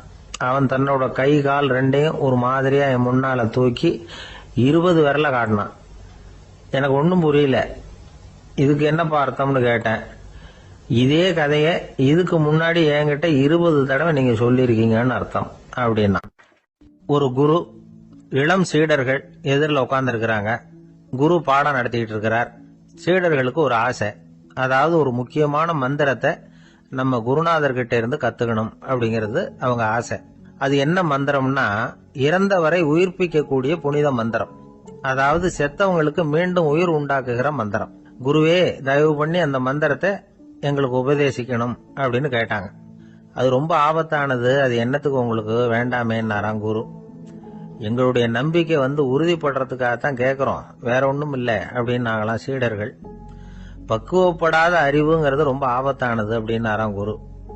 அவன் தன்னோட கை கால் ரெண்டையும் ஒரு மாதிரியா என் முன்னால தூக்கி 20 விரல காட்டினான். எனக்கு ஒன்றும் புரியல. இதுக்கு என்னப்பா அர்த்தம்னு கேட்டேன். இதே கதையை இதுக்கு முன்னாடி என்கிட்ட 20 தடவை நீங்க சொல்லியிருக்கீங்கன்னு அர்த்தம் அப்படின்னா. ஒரு குரு, இளம் சீடர்கள் எதிரில் உட்கார்ந்துருக்கிறாங்க. குரு பாடம் நடத்திக்கிட்டு இருக்கிறார். சீடர்களுக்கு ஒரு ஆசை, அதாவது ஒரு முக்கியமான மந்திரத்தை நம்ம குருநாதர்கிட்ட இருந்து கத்துக்கணும் அப்படிங்கிறது அவங்க ஆசை. அது என்ன மந்திரம்னா, இறந்தவரை உயிர்ப்பிக்கக்கூடிய புனித மந்திரம். அதாவது செத்தவங்களுக்கு மீண்டும் உயிர் உண்டாக்குகிற மந்திரம். குருவே, தயவு பண்ணி அந்த மந்திரத்தை எங்களுக்கு உபதேசிக்கணும் அப்படின்னு கேட்டாங்க. அது ரொம்ப ஆபத்தானது, அது என்னத்துக்கு உங்களுக்கு வேண்டாமேன்னாராம் குரு. எங்களுடைய நம்பிக்கை உறுதிப்படுறதுக்காகத்தான் கேட்கிறோம், வேற ஒன்றும் இல்லை அப்படின்னு நாங்களாம் சீடர்கள். பக்குவப்படாத அறிவுங்கிறது ரொம்ப ஆபத்தானது அப்படின்னாராம் குரு.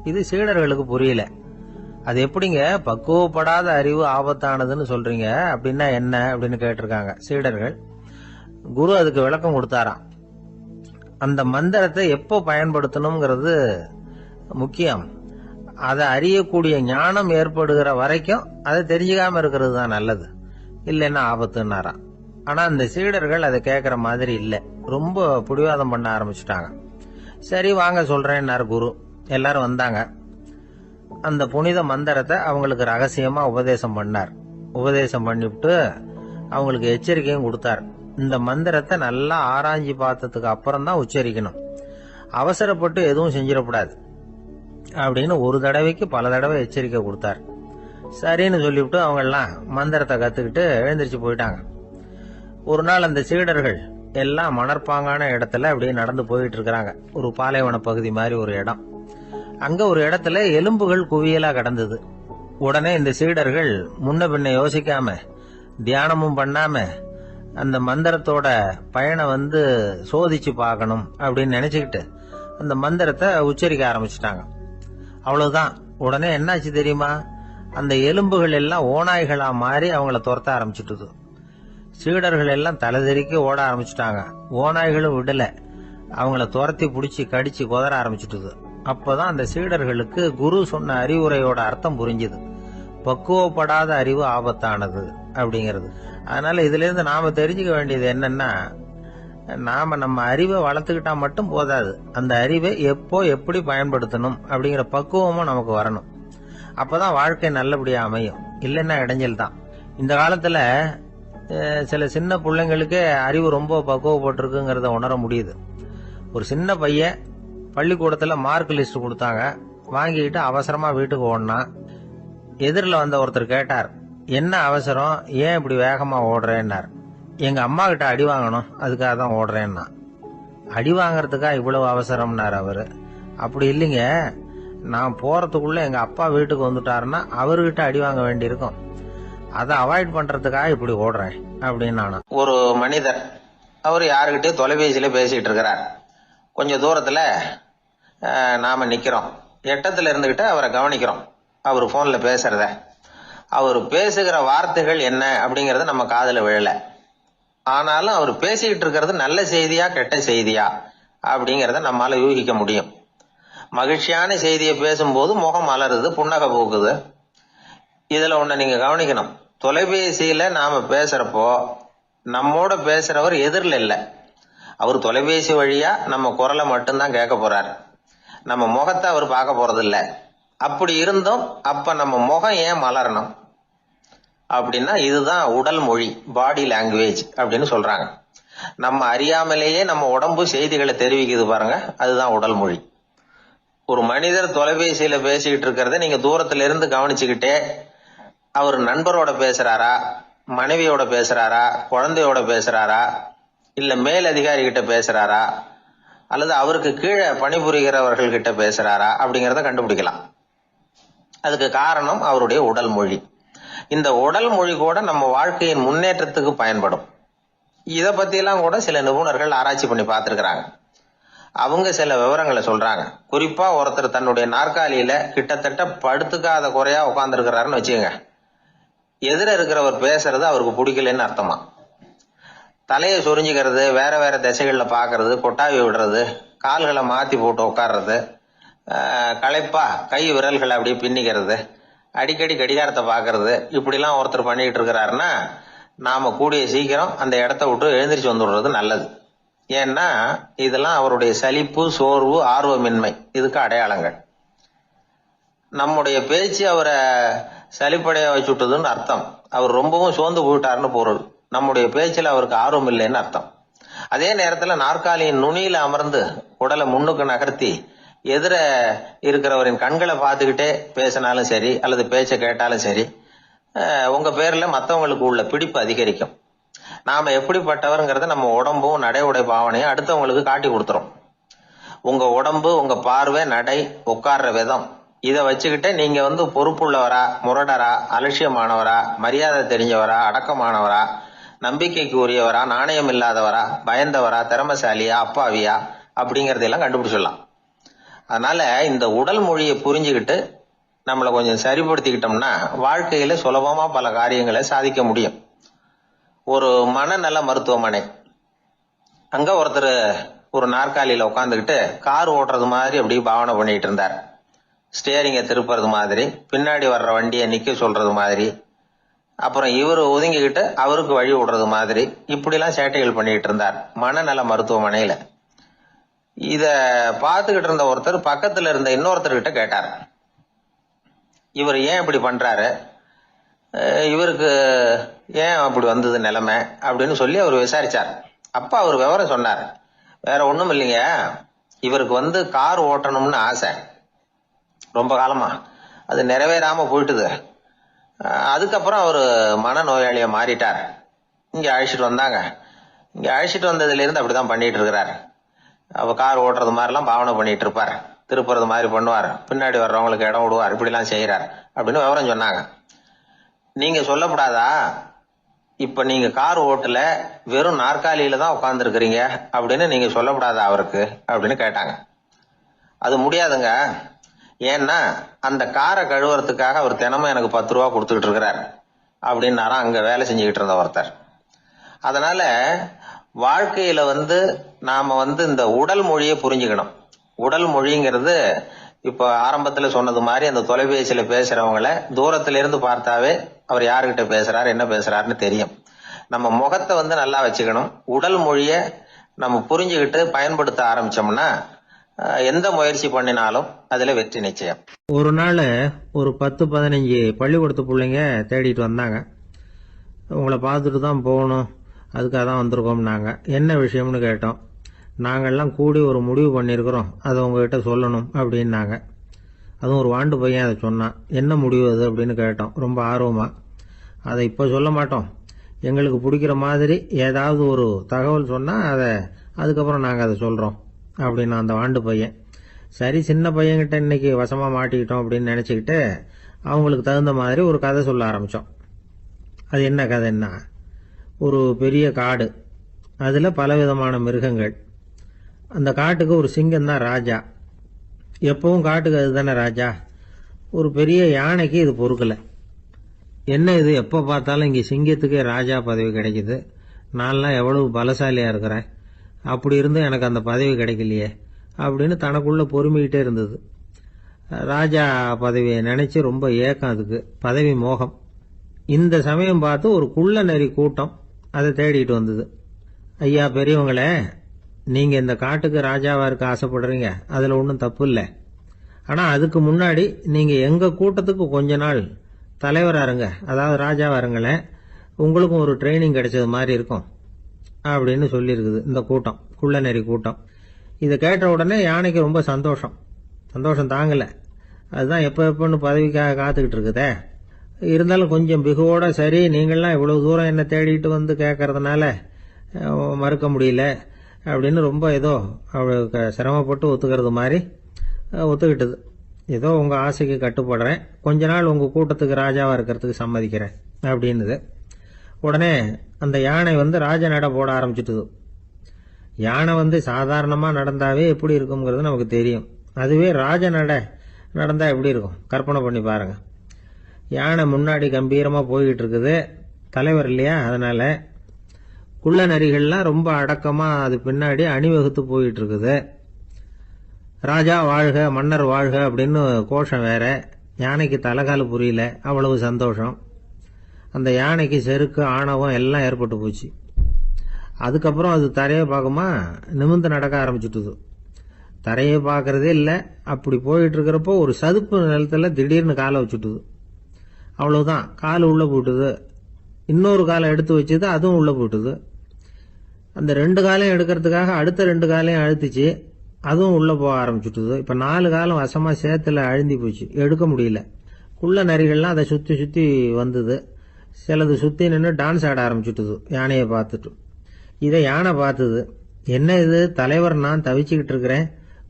இது சீடர்களுக்கு புரியல. அது எப்படிங்க பக்குவப்படாத அறிவு ஆபத்தானதுன்னு சொல்றீங்க, அப்படின்னா என்ன அப்படின்னு கேட்டிருக்காங்க சீடர்கள். குரு அதுக்கு விளக்கம் கொடுத்தாராம். அந்த மந்திரத்தை எப்போ பயன்படுத்தணுங்கிறது முக்கியம். அதை அறியக்கூடிய ஞானம் ஏற்படுகிற வரைக்கும் அதை தெரிஞ்சுக்காம இருக்கிறது தான் நல்லது, இல்லைன்னா ஆபத்துன்னாராம். ஆனா அந்த சீடர்கள் அதை கேட்கற மாதிரி இல்லை, ரொம்ப பிடிவாதம் பண்ண ஆரம்பிச்சுட்டாங்க. சரி வாங்க சொல்றேன்னாரு குரு. எல்லாரும் வந்தாங்க. அந்த புனித மந்திரத்தை அவங்களுக்கு ரகசியமா உபதேசம் பண்ணார். உபதேசம் பண்ணிவிட்டு அவங்களுக்கு எச்சரிக்கையும் கொடுத்தார். இந்த மந்திரத்தை நல்லா ஆராய்ச்சி பார்த்ததுக்கு அப்புறம் தான் உச்சரிக்கணும், அவசரப்பட்டு எதுவும் செஞ்சிடக்கூடாது அப்படின்னு ஒரு தடவைக்கு பல தடவை எச்சரிக்கை கொடுத்தார். சரின்னு சொல்லிவிட்டு அவங்க எல்லாம் மந்திரத்தை கத்துக்கிட்டு எழுந்திரிச்சு போயிட்டாங்க. ஒரு நாள் அந்த சீடர்கள் எல்லாம் மணற்பாங்கான இடத்துல அப்படியே நடந்து போயிட்டு இருக்கிறாங்க. ஒரு பாலைவன பகுதி மாதிரி ஒரு இடம். அங்க ஒரு இடத்துல எலும்புகள் குவியலா கிடந்தது. உடனே இந்த சீடர்கள் முன்ன பின்ன யோசிக்காம, தியானமும் பண்ணாம, அந்த மந்திரத்தோட பயனை சோதிச்சு பார்க்கணும் அப்படின்னு நினைச்சுக்கிட்டு அந்த மந்திரத்தை உச்சரிக்க ஆரம்பிச்சுட்டாங்க. அவ்வளவுதான். உடனே என்னாச்சு தெரியுமா? அந்த எலும்புகள் எல்லாம் ஓநாய்களா மாறி அவங்கள துரத்த ஆரம்பிச்சுட்டுது. சீடர்கள் எல்லாம் தலைதெறிக்க ஓட ஆரம்பிச்சுட்டாங்க. ஓநாய்களும் விடல, அவங்கள துரத்தி பிடிச்சி கடிச்சு குதற ஆரம்பிச்சுட்டுது. அப்பதான் அந்த சீடர்களுக்கு குரு சொன்ன அறிவுரையோட அர்த்தம் புரிஞ்சுது. பக்குவப்படாத அறிவு ஆபத்தானது அப்படிங்கிறது. அதனால இதுல இருந்து நாம தெரிஞ்சுக்க வேண்டியது என்னன்னா, நாம நம்ம அறிவை வளர்த்துக்கிட்டா மட்டும் போதாது, அந்த அறிவை எப்போ எப்படி பயன்படுத்தணும் அப்படிங்கிற பக்குவமும் நமக்கு வரணும். அப்பதான் வாழ்க்கை நல்லபடியா அமையும், இல்லைன்னா இடைஞ்சல் தான். இந்த காலத்துல சில சின்ன பிள்ளைங்களுக்கே அறிவு ரொம்ப பக்குவப்பட்டிருக்குங்கிறத உணர முடியுது. ஒரு சின்ன பையன் பள்ளிக்கூடத்துல மார்க் லிஸ்ட் கொடுத்தாங்க, வாங்கிக்கிட்டு அவசரமா வீட்டுக்கு ஓடினான். எதிரில் வந்த ஒருத்தர் கேட்டார், என்ன அவசரம், ஏன் இப்படி வேகமா ஓடுறேன்னார். எங்க அம்மா கிட்ட அடி வாங்கணும், அதுக்காக தான் ஓடுறேன்னா. அடி வாங்கறதுக்கா இவ்வளவு அவசரம்னார் அவரு. அப்படி இல்லைங்க, நான் போறதுக்குள்ள எங்க அப்பா வீட்டுக்கு வந்துட்டாருன்னா அவர்கிட்ட அடி வாங்க வேண்டியிருக்கும், அதை அவாய்ட் பண்றதுக்காக இப்படி ஓடுறேன் அப்படின்னு நானா. ஒரு மனிதர், அவர் யாருக்கிட்டே தொலைபேசியில பேசிட்டு இருக்கிறார். கொஞ்சம் தூரத்துல நாம நிக்கிறோம். எட்டத்துல இருந்துகிட்டு அவரை கவனிக்கிறோம். அவர் போன்ல பேசுறத, அவர் பேசுகிற வார்த்தைகள் என்ன அப்படிங்கறது நம்ம காதுல விழல. ஆனாலும் அவர் பேசிக்கிட்டு இருக்கிறது நல்ல செய்தியா கெட்ட செய்தியா அப்படிங்கறத நம்மால யூகிக்க முடியும். மகிழ்ச்சியான செய்தியை பேசும்போது முகம் மலருது, புன்னகை பூக்குது. இதுல ஒண்ணு நீங்க கவனிக்கணும், தொலைபேசியில நாம பேசுறப்போ நம்மோட பேசுறவர் எதிரில் இல்ல, அவர் தொலைபேசி வழியா நம்ம குரலை மட்டும்தான் கேட்க போறார், நம்ம முகத்தை அவர் பார்க்க போறது இல்ல. அப்படி இருந்தும் அப்ப நம்ம முகம் ஏன் மலரணும் அப்படின்னா, இதுதான் உடல் மொழி, பாடி லாங்குவேஜ் அப்படின்னு சொல்றாங்க. நம்ம அறியாமலேயே நம்ம உடம்பு செய்திகளை தெரிவிக்குது பாருங்க, அதுதான் உடல் மொழி. ஒரு மனிதர் தொலைபேசியில பேசிக்கிட்டு இருக்கிறத நீங்க தூரத்துல இருந்து கவனிச்சுக்கிட்டே, அவர் நண்பரோட பேசுறாரா, மனைவியோட பேசுறாரா, குழந்தையோட பேசுறாரா, இல்ல மேல் அதிகாரி கிட்ட பேசுறாரா, அல்லது அவருக்கு கீழே பணிபுரிகிறவர்கள் கிட்ட பேசுறாரா அப்படிங்கறத கண்டுபிடிக்கலாம். அதுக்கு காரணம் அவருடைய உடல் மொழி. இந்த உடல் மொழி கூட நம்ம வாழ்க்கையின் முன்னேற்றத்துக்கு பயன்படும். இத பத்தி எல்லாம் கூட சில நிபுணர்கள் ஆராய்ச்சி பண்ணி பார்த்திருக்கிறாங்க. அவங்க சில விவரங்களை சொல்றாங்க. குறிப்பா ஒருத்தர் தன்னுடைய நாற்காலியில கிட்டத்தட்ட படுத்துக்காத குறையா உட்கார்ந்துருக்கிறாருன்னு வச்சுக்கோங்க. எதிர இருக்கிறவர் பேசுறது அவருக்கு பிடிக்கலன்னு அர்த்தமா. தலையை சொரிஞ்சுக்கிறது, வேற வேற திசைகள்ல பாக்குறது, கொட்டாவி விடுறது, கால்களை மாத்தி போட்டு உட்கார்றது, களைப்பா கை விரல்களை அப்படியே பின்னிக்கிறது, அடிக்கடி கடிகாரத்தை பாக்குறது, இப்படிலாம் ஒருத்தர் பண்ணிட்டு இருக்கிறாருன்னா நாம கூடிய சீக்கிரம் அந்த இடத்த விட்டு எழுந்திரிச்சு வந்துடுறது நல்லது. ஏன்னா இதெல்லாம் அவருடைய சலிப்பு, சோர்வு, ஆர்வமின்மை இதுக்கு அடையாளங்கள். நம்முடைய பேச்சு அவரை சலிப்படைய வச்சுட்டதுன்னு அர்த்தம். அவர் ரொம்பவும் சோர்ந்து போயிட்டாருன்னு பொருள். நம்முடைய பேச்சில் அவருக்கு ஆர்வம் இல்லைன்னு அர்த்தம். அதே நேரத்தில் நாற்காலியின் நுனியில அமர்ந்து உடலை முன்னுக்கு நகர்த்தி எதிர இருக்கிறவரின் கண்களை பார்த்துக்கிட்டே பேசினாலும் சரி அல்லது பேச்ச கேட்டாலும் சரி, உங்க பேர்ல மற்றவங்களுக்கு உள்ள பிடிப்பு அதிகரிக்கும். நாம எப்படிப்பட்டவர்ங்கிறத நம்ம உடம்பும் நடை உடை பாவனையும் அடுத்தவங்களுக்கு காட்டி கொடுத்துரும். உங்க உடம்பு, உங்க பார்வை, நடை, உட்கார்ற விதம் இதை வச்சுக்கிட்டே நீங்க பொறுப்புள்ளவரா, முரடரா, அலட்சியமானவரா, மரியாதை தெரிஞ்சவரா, அடக்கமானவரா, நம்பிக்கைக்கு உரியவரா, நாணயம் இல்லாதவரா, பயந்தவரா, திறமசாலியா, அப்பாவியா அப்படிங்கறதெல்லாம் கண்டுபிடிச்சிடலாம். அதனால இந்த உடல் மொழியை புரிஞ்சுக்கிட்டு நம்மளை கொஞ்சம் சரிப்படுத்திக்கிட்டோம்னா வாழ்க்கையில சுலபமா பல காரியங்களை சாதிக்க முடியும். ஒரு மனநல மருத்துவமனை, அங்க ஒருத்தர் ஒரு நாற்காலியில உட்காந்துக்கிட்டு கார் ஓட்டுறது மாதிரி அப்படி பாவனை பண்ணிட்டு இருந்தார். ஸ்டேரிங்க திருப்புறது மாதிரி, பின்னாடி வர்ற வண்டியை நிக்க சொல்றது மாதிரி, அப்புறம் இவர் ஒதுங்கிக்கிட்டு அவருக்கு வழி விடுறது மாதிரி, இப்படிலாம் சேட்டைகள் பண்ணிட்டு இருந்தார் மனநல மருத்துவமனையில. இத பார்த்துக்கிட்டு இருந்த ஒருத்தர் பக்கத்துல இருந்த இன்னொருத்தர்கிட்ட கேட்டார், இவர் ஏன் இப்படி பண்றாரு, இவருக்கு ஏன் அப்படி வந்தது நிலைமை அப்படின்னு சொல்லி அவர் விசாரிச்சார். அப்ப அவர் விவரம் சொன்னார். வேற ஒண்ணும் இல்லைங்க, இவருக்கு கார் ஓட்டணும்னு ஆசை ரொம்ப காலமா, அது நிறைவேறாம போயிட்டுது. அதுக்கப்புறம் அவர் மனநோயாளியா மாறிட்டார். இங்க அழைச்சிட்டு வந்தாங்க. இங்க அழைச்சிட்டு வந்ததுல இருந்து அப்படிதான் பண்ணிட்டு இருக்கிறாரு. அவ கார் ஓட்டுறது மாதிரிலாம் பாவனை பண்ணிட்டு இருப்பார், திருப்புறது மாதிரி பண்ணுவார், பின்னாடி வர்றவங்களுக்கு இடம் விடுவார், இப்படிலாம் செய்யறார் அப்படின்னு விவரம் சொன்னாங்க. நீங்க சொல்லப்படாதா, இப்ப நீங்க கார் ஓட்டல, வெறும் நாற்காலியில தான் உட்கார்ந்து இருக்கிறீங்க அப்படின்னு நீங்க சொல்லப்படாதா அவருக்கு அப்படின்னு கேட்டாங்க. அது முடியாதுங்க, ஏன்னா அந்த காரை கழுவுறதுக்காக அவர் தினமும் எனக்கு 10 ரூபா கொடுத்துக்கிட்டு இருக்கிறார் அப்படின்னாராம் அங்க வேலை செஞ்சுக்கிட்டு இருந்த ஒருத்தர். அதனால வாழ்க்கையில நாம இந்த உடல் மொழியை புரிஞ்சுக்கணும். உடல் மொழிங்கிறது இப்ப ஆரம்பத்துல சொன்னது மாதிரி அந்த தொலைபேசியில பேசுறவங்கள தூரத்துல இருந்து பார்த்தாவே அவர் யாருகிட்ட பேசுறாரு, என்ன பேசுறாருன்னு தெரியும். நம்ம முகத்தை நல்லா வச்சுக்கணும். உடல் மொழிய நம்ம புரிஞ்சுக்கிட்டு பயன்படுத்த ஆரம்பிச்சோம்னா எந்த முயற்சி பண்ணினாலும் அதுல வெற்றி நிச்சயம். ஒரு நாள் ஒரு 10-15 பள்ளிக்கூடத்து பிள்ளைங்க தேடிட்டு வந்தாங்க. உங்களை பார்த்துட்டு தான் போகணும், அதுக்காக தான் வந்திருக்கோம்னாங்க. என்ன விஷயம்னு கேட்டோம். நாங்கள்லாம் கூடி ஒரு முடிவு பண்ணியிருக்கிறோம், அதை உங்ககிட்ட சொல்லணும் அப்படின்னாங்க. அதுவும் ஒரு வாண்டு பையன் அதை சொன்னான். என்ன முடிவு அது அப்படின்னு கேட்டோம் ரொம்ப ஆர்வமா. அதை இப்போ சொல்ல மாட்டோம், எங்களுக்கு பிடிக்கிற மாதிரி ஏதாவது ஒரு தகவல் சொன்னால் அதுக்கப்புறம் நாங்கள் அதை சொல்கிறோம் அப்படின்னா அந்த வாண்டு பையன். சரி, சின்ன பையன்கிட்ட இன்னைக்கு வசமாக மாட்டிக்கிட்டோம் அப்படின்னு நினச்சிக்கிட்டு அவங்களுக்கு தகுந்த மாதிரி ஒரு கதை சொல்ல ஆரம்பித்தோம். அது என்ன கதைன்னா, ஒரு பெரிய காடு, அதில் பலவிதமான மிருகங்கள். அந்த காட்டுக்கு ஒரு சிங்கம் தான் ராஜா. எப்பவும் காட்டுக்கு அது தானே ராஜா. ஒரு பெரிய யானைக்கு இது பொறுக்கலை. என்ன இது, எப்போ பார்த்தாலும் இங்கே சிங்கத்துக்கே ராஜா பதவி கிடைக்குது, நான்லாம் எவ்வளவு பலசாலியாக இருக்கிறேன், அப்படி இருந்து எனக்கு அந்த பதவி கிடைக்கலையே அப்படின்னு தனக்குள்ள பொறுமிக்கிட்டே இருந்தது. ராஜா பதவியை நினைச்சு ரொம்ப ஏக்கம், அதுக்கு பதவி மோகம். இந்த சமயம் பார்த்து ஒரு குள்ள நெறி கூட்டம் அதை தேடிட்டு வந்தது. ஐயா பெரியவங்களே, நீங்க இந்த காட்டுக்கு ராஜாவா இருக்க ஆசைப்படுறீங்க, அதுல ஒன்றும் தப்பு இல்லை. ஆனா அதுக்கு முன்னாடி நீங்க எங்க கூட்டத்துக்கு கொஞ்ச நாள் தலைவரா இருங்க, அதாவது ராஜாவா இருங்களேன், உங்களுக்கும் ஒரு ட்ரைனிங் கிடைச்சது மாதிரி இருக்கும் அப்படின்னு சொல்லியிருக்குது இந்த கூட்டம், குள்ளநெறி கூட்டம். இதை கேட்ட உடனே யானைக்கு ரொம்ப சந்தோஷம் தாங்கல. அதுதான் எப்பன்னு பதவிக்காக காத்துக்கிட்டு இருக்குதே. இருந்தாலும் கொஞ்சம் பிகுவோட, சரி நீங்கள்லாம் இவ்வளவு தூரம் என்ன தேடிட்டு கேட்கறதுனால மறுக்க முடியல, அப்படின்னு ரொம்ப ஏதோ அவளுக்கு சிரமப்பட்டு ஒத்துக்கிறது மாதிரி ஒத்துக்கிட்டது. ஏதோ உங்கள் ஆசைக்கு கட்டுப்படுறேன், கொஞ்ச நாள் உங்கள் கூட்டத்துக்கு ராஜாவாக இருக்கிறதுக்கு சம்மதிக்கிறேன் அப்படின்னுது. உடனே அந்த யானை ராஜ நட போட ஆரம்பிச்சுட்டுது. யானை சாதாரணமாக நடந்தாவே எப்படி இருக்குங்கிறது நமக்கு தெரியும். அதுவே ராஜ நட நடந்தால் எப்படி இருக்கும் கற்பனை பண்ணி பாருங்க. யானை முன்னாடி கம்பீரமாக போய்கிட்டு இருக்குது, தலைவர் இல்லையா, அதனால குள்ள நரிகள்லாம் ரொம்ப அடக்கமாக அது பின்னாடி அணிவகுத்து போயிட்டு இருக்குது. ராஜா வாழ்க மன்னர் வாழ்க அப்படின்னு கோஷம் வேற. யானைக்கு தலைகால புரியல, அவ்வளவு சந்தோஷம். அந்த யானைக்கு செருக்கு ஆணவம் எல்லாம் ஏற்பட்டு போச்சு. அதுக்கப்புறம் அது தரையை பார்க்குமா நிமிர்ந்து நடக்க ஆரம்பிச்சுட்டுது. தரையை பார்க்கறதே இல்லை. அப்படி போயிட்டு இருக்கிறப்போ ஒரு சதுப்பு நிலத்துல திடீர்னு காலை வச்சுட்டுது. அவ்வளவுதான், கால் உள்ள போட்டுது. இன்னொரு காலை எடுத்து வச்சுது, அதுவும் உள்ள போட்டுது. அந்த 2 காலையும் எடுக்கிறதுக்காக அடுத்த 2 காலையும் அழுத்திச்சு, அதுவும் உள்ள போக ஆரம்பிச்சுட்டுது. இப்ப 4 காலம் வசமா சேத்துல அழுந்தி போச்சு, எடுக்க முடியல. குள்ள நரிகள்லாம் அதை சுத்தி சுத்தி வந்தது. சிலது சுத்தி நின்று டான்ஸ் ஆட ஆரம்பிச்சுட்டுது யானையை பார்த்துட்டு. இதை யானை பார்த்தது. என்ன இது தலைவர், நான் தவிச்சுக்கிட்டு இருக்கிறேன்,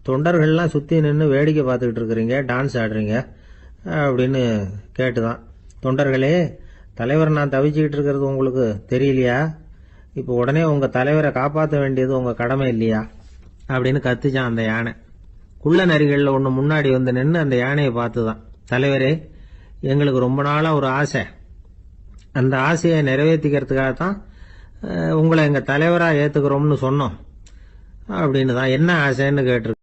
தொண்டர்கள்லாம் சுத்தி நின்று வேடிக்கை பார்த்துக்கிட்டு இருக்கிறீங்க, டான்ஸ் ஆடுறீங்க அப்படின்னு கேட்டுதான். தொண்டர்களே, தலைவர் நான் தவிச்சுக்கிட்டு இருக்கிறது உங்களுக்கு தெரியலையா? இப்போ உடனே உங்க தலைவரை காப்பாற்ற வேண்டியது உங்க கடமை இல்லையா அப்படின்னு கத்துச்சான் அந்த யானை. குள்ள நரிகள்ல ஒன்று முன்னாடி நின்று அந்த யானையை பார்த்துதான், தலைவரே, எங்களுக்கு ரொம்ப நாளா ஒரு ஆசை, அந்த ஆசையை நிறைவேற்றிக்கிறதுக்காகத்தான் உங்களை எங்க தலைவரா ஏத்துக்கிறோம்னு சொன்னோம் அப்படின்னு தான். என்ன ஆசைன்னு கேட்டிருக்கு.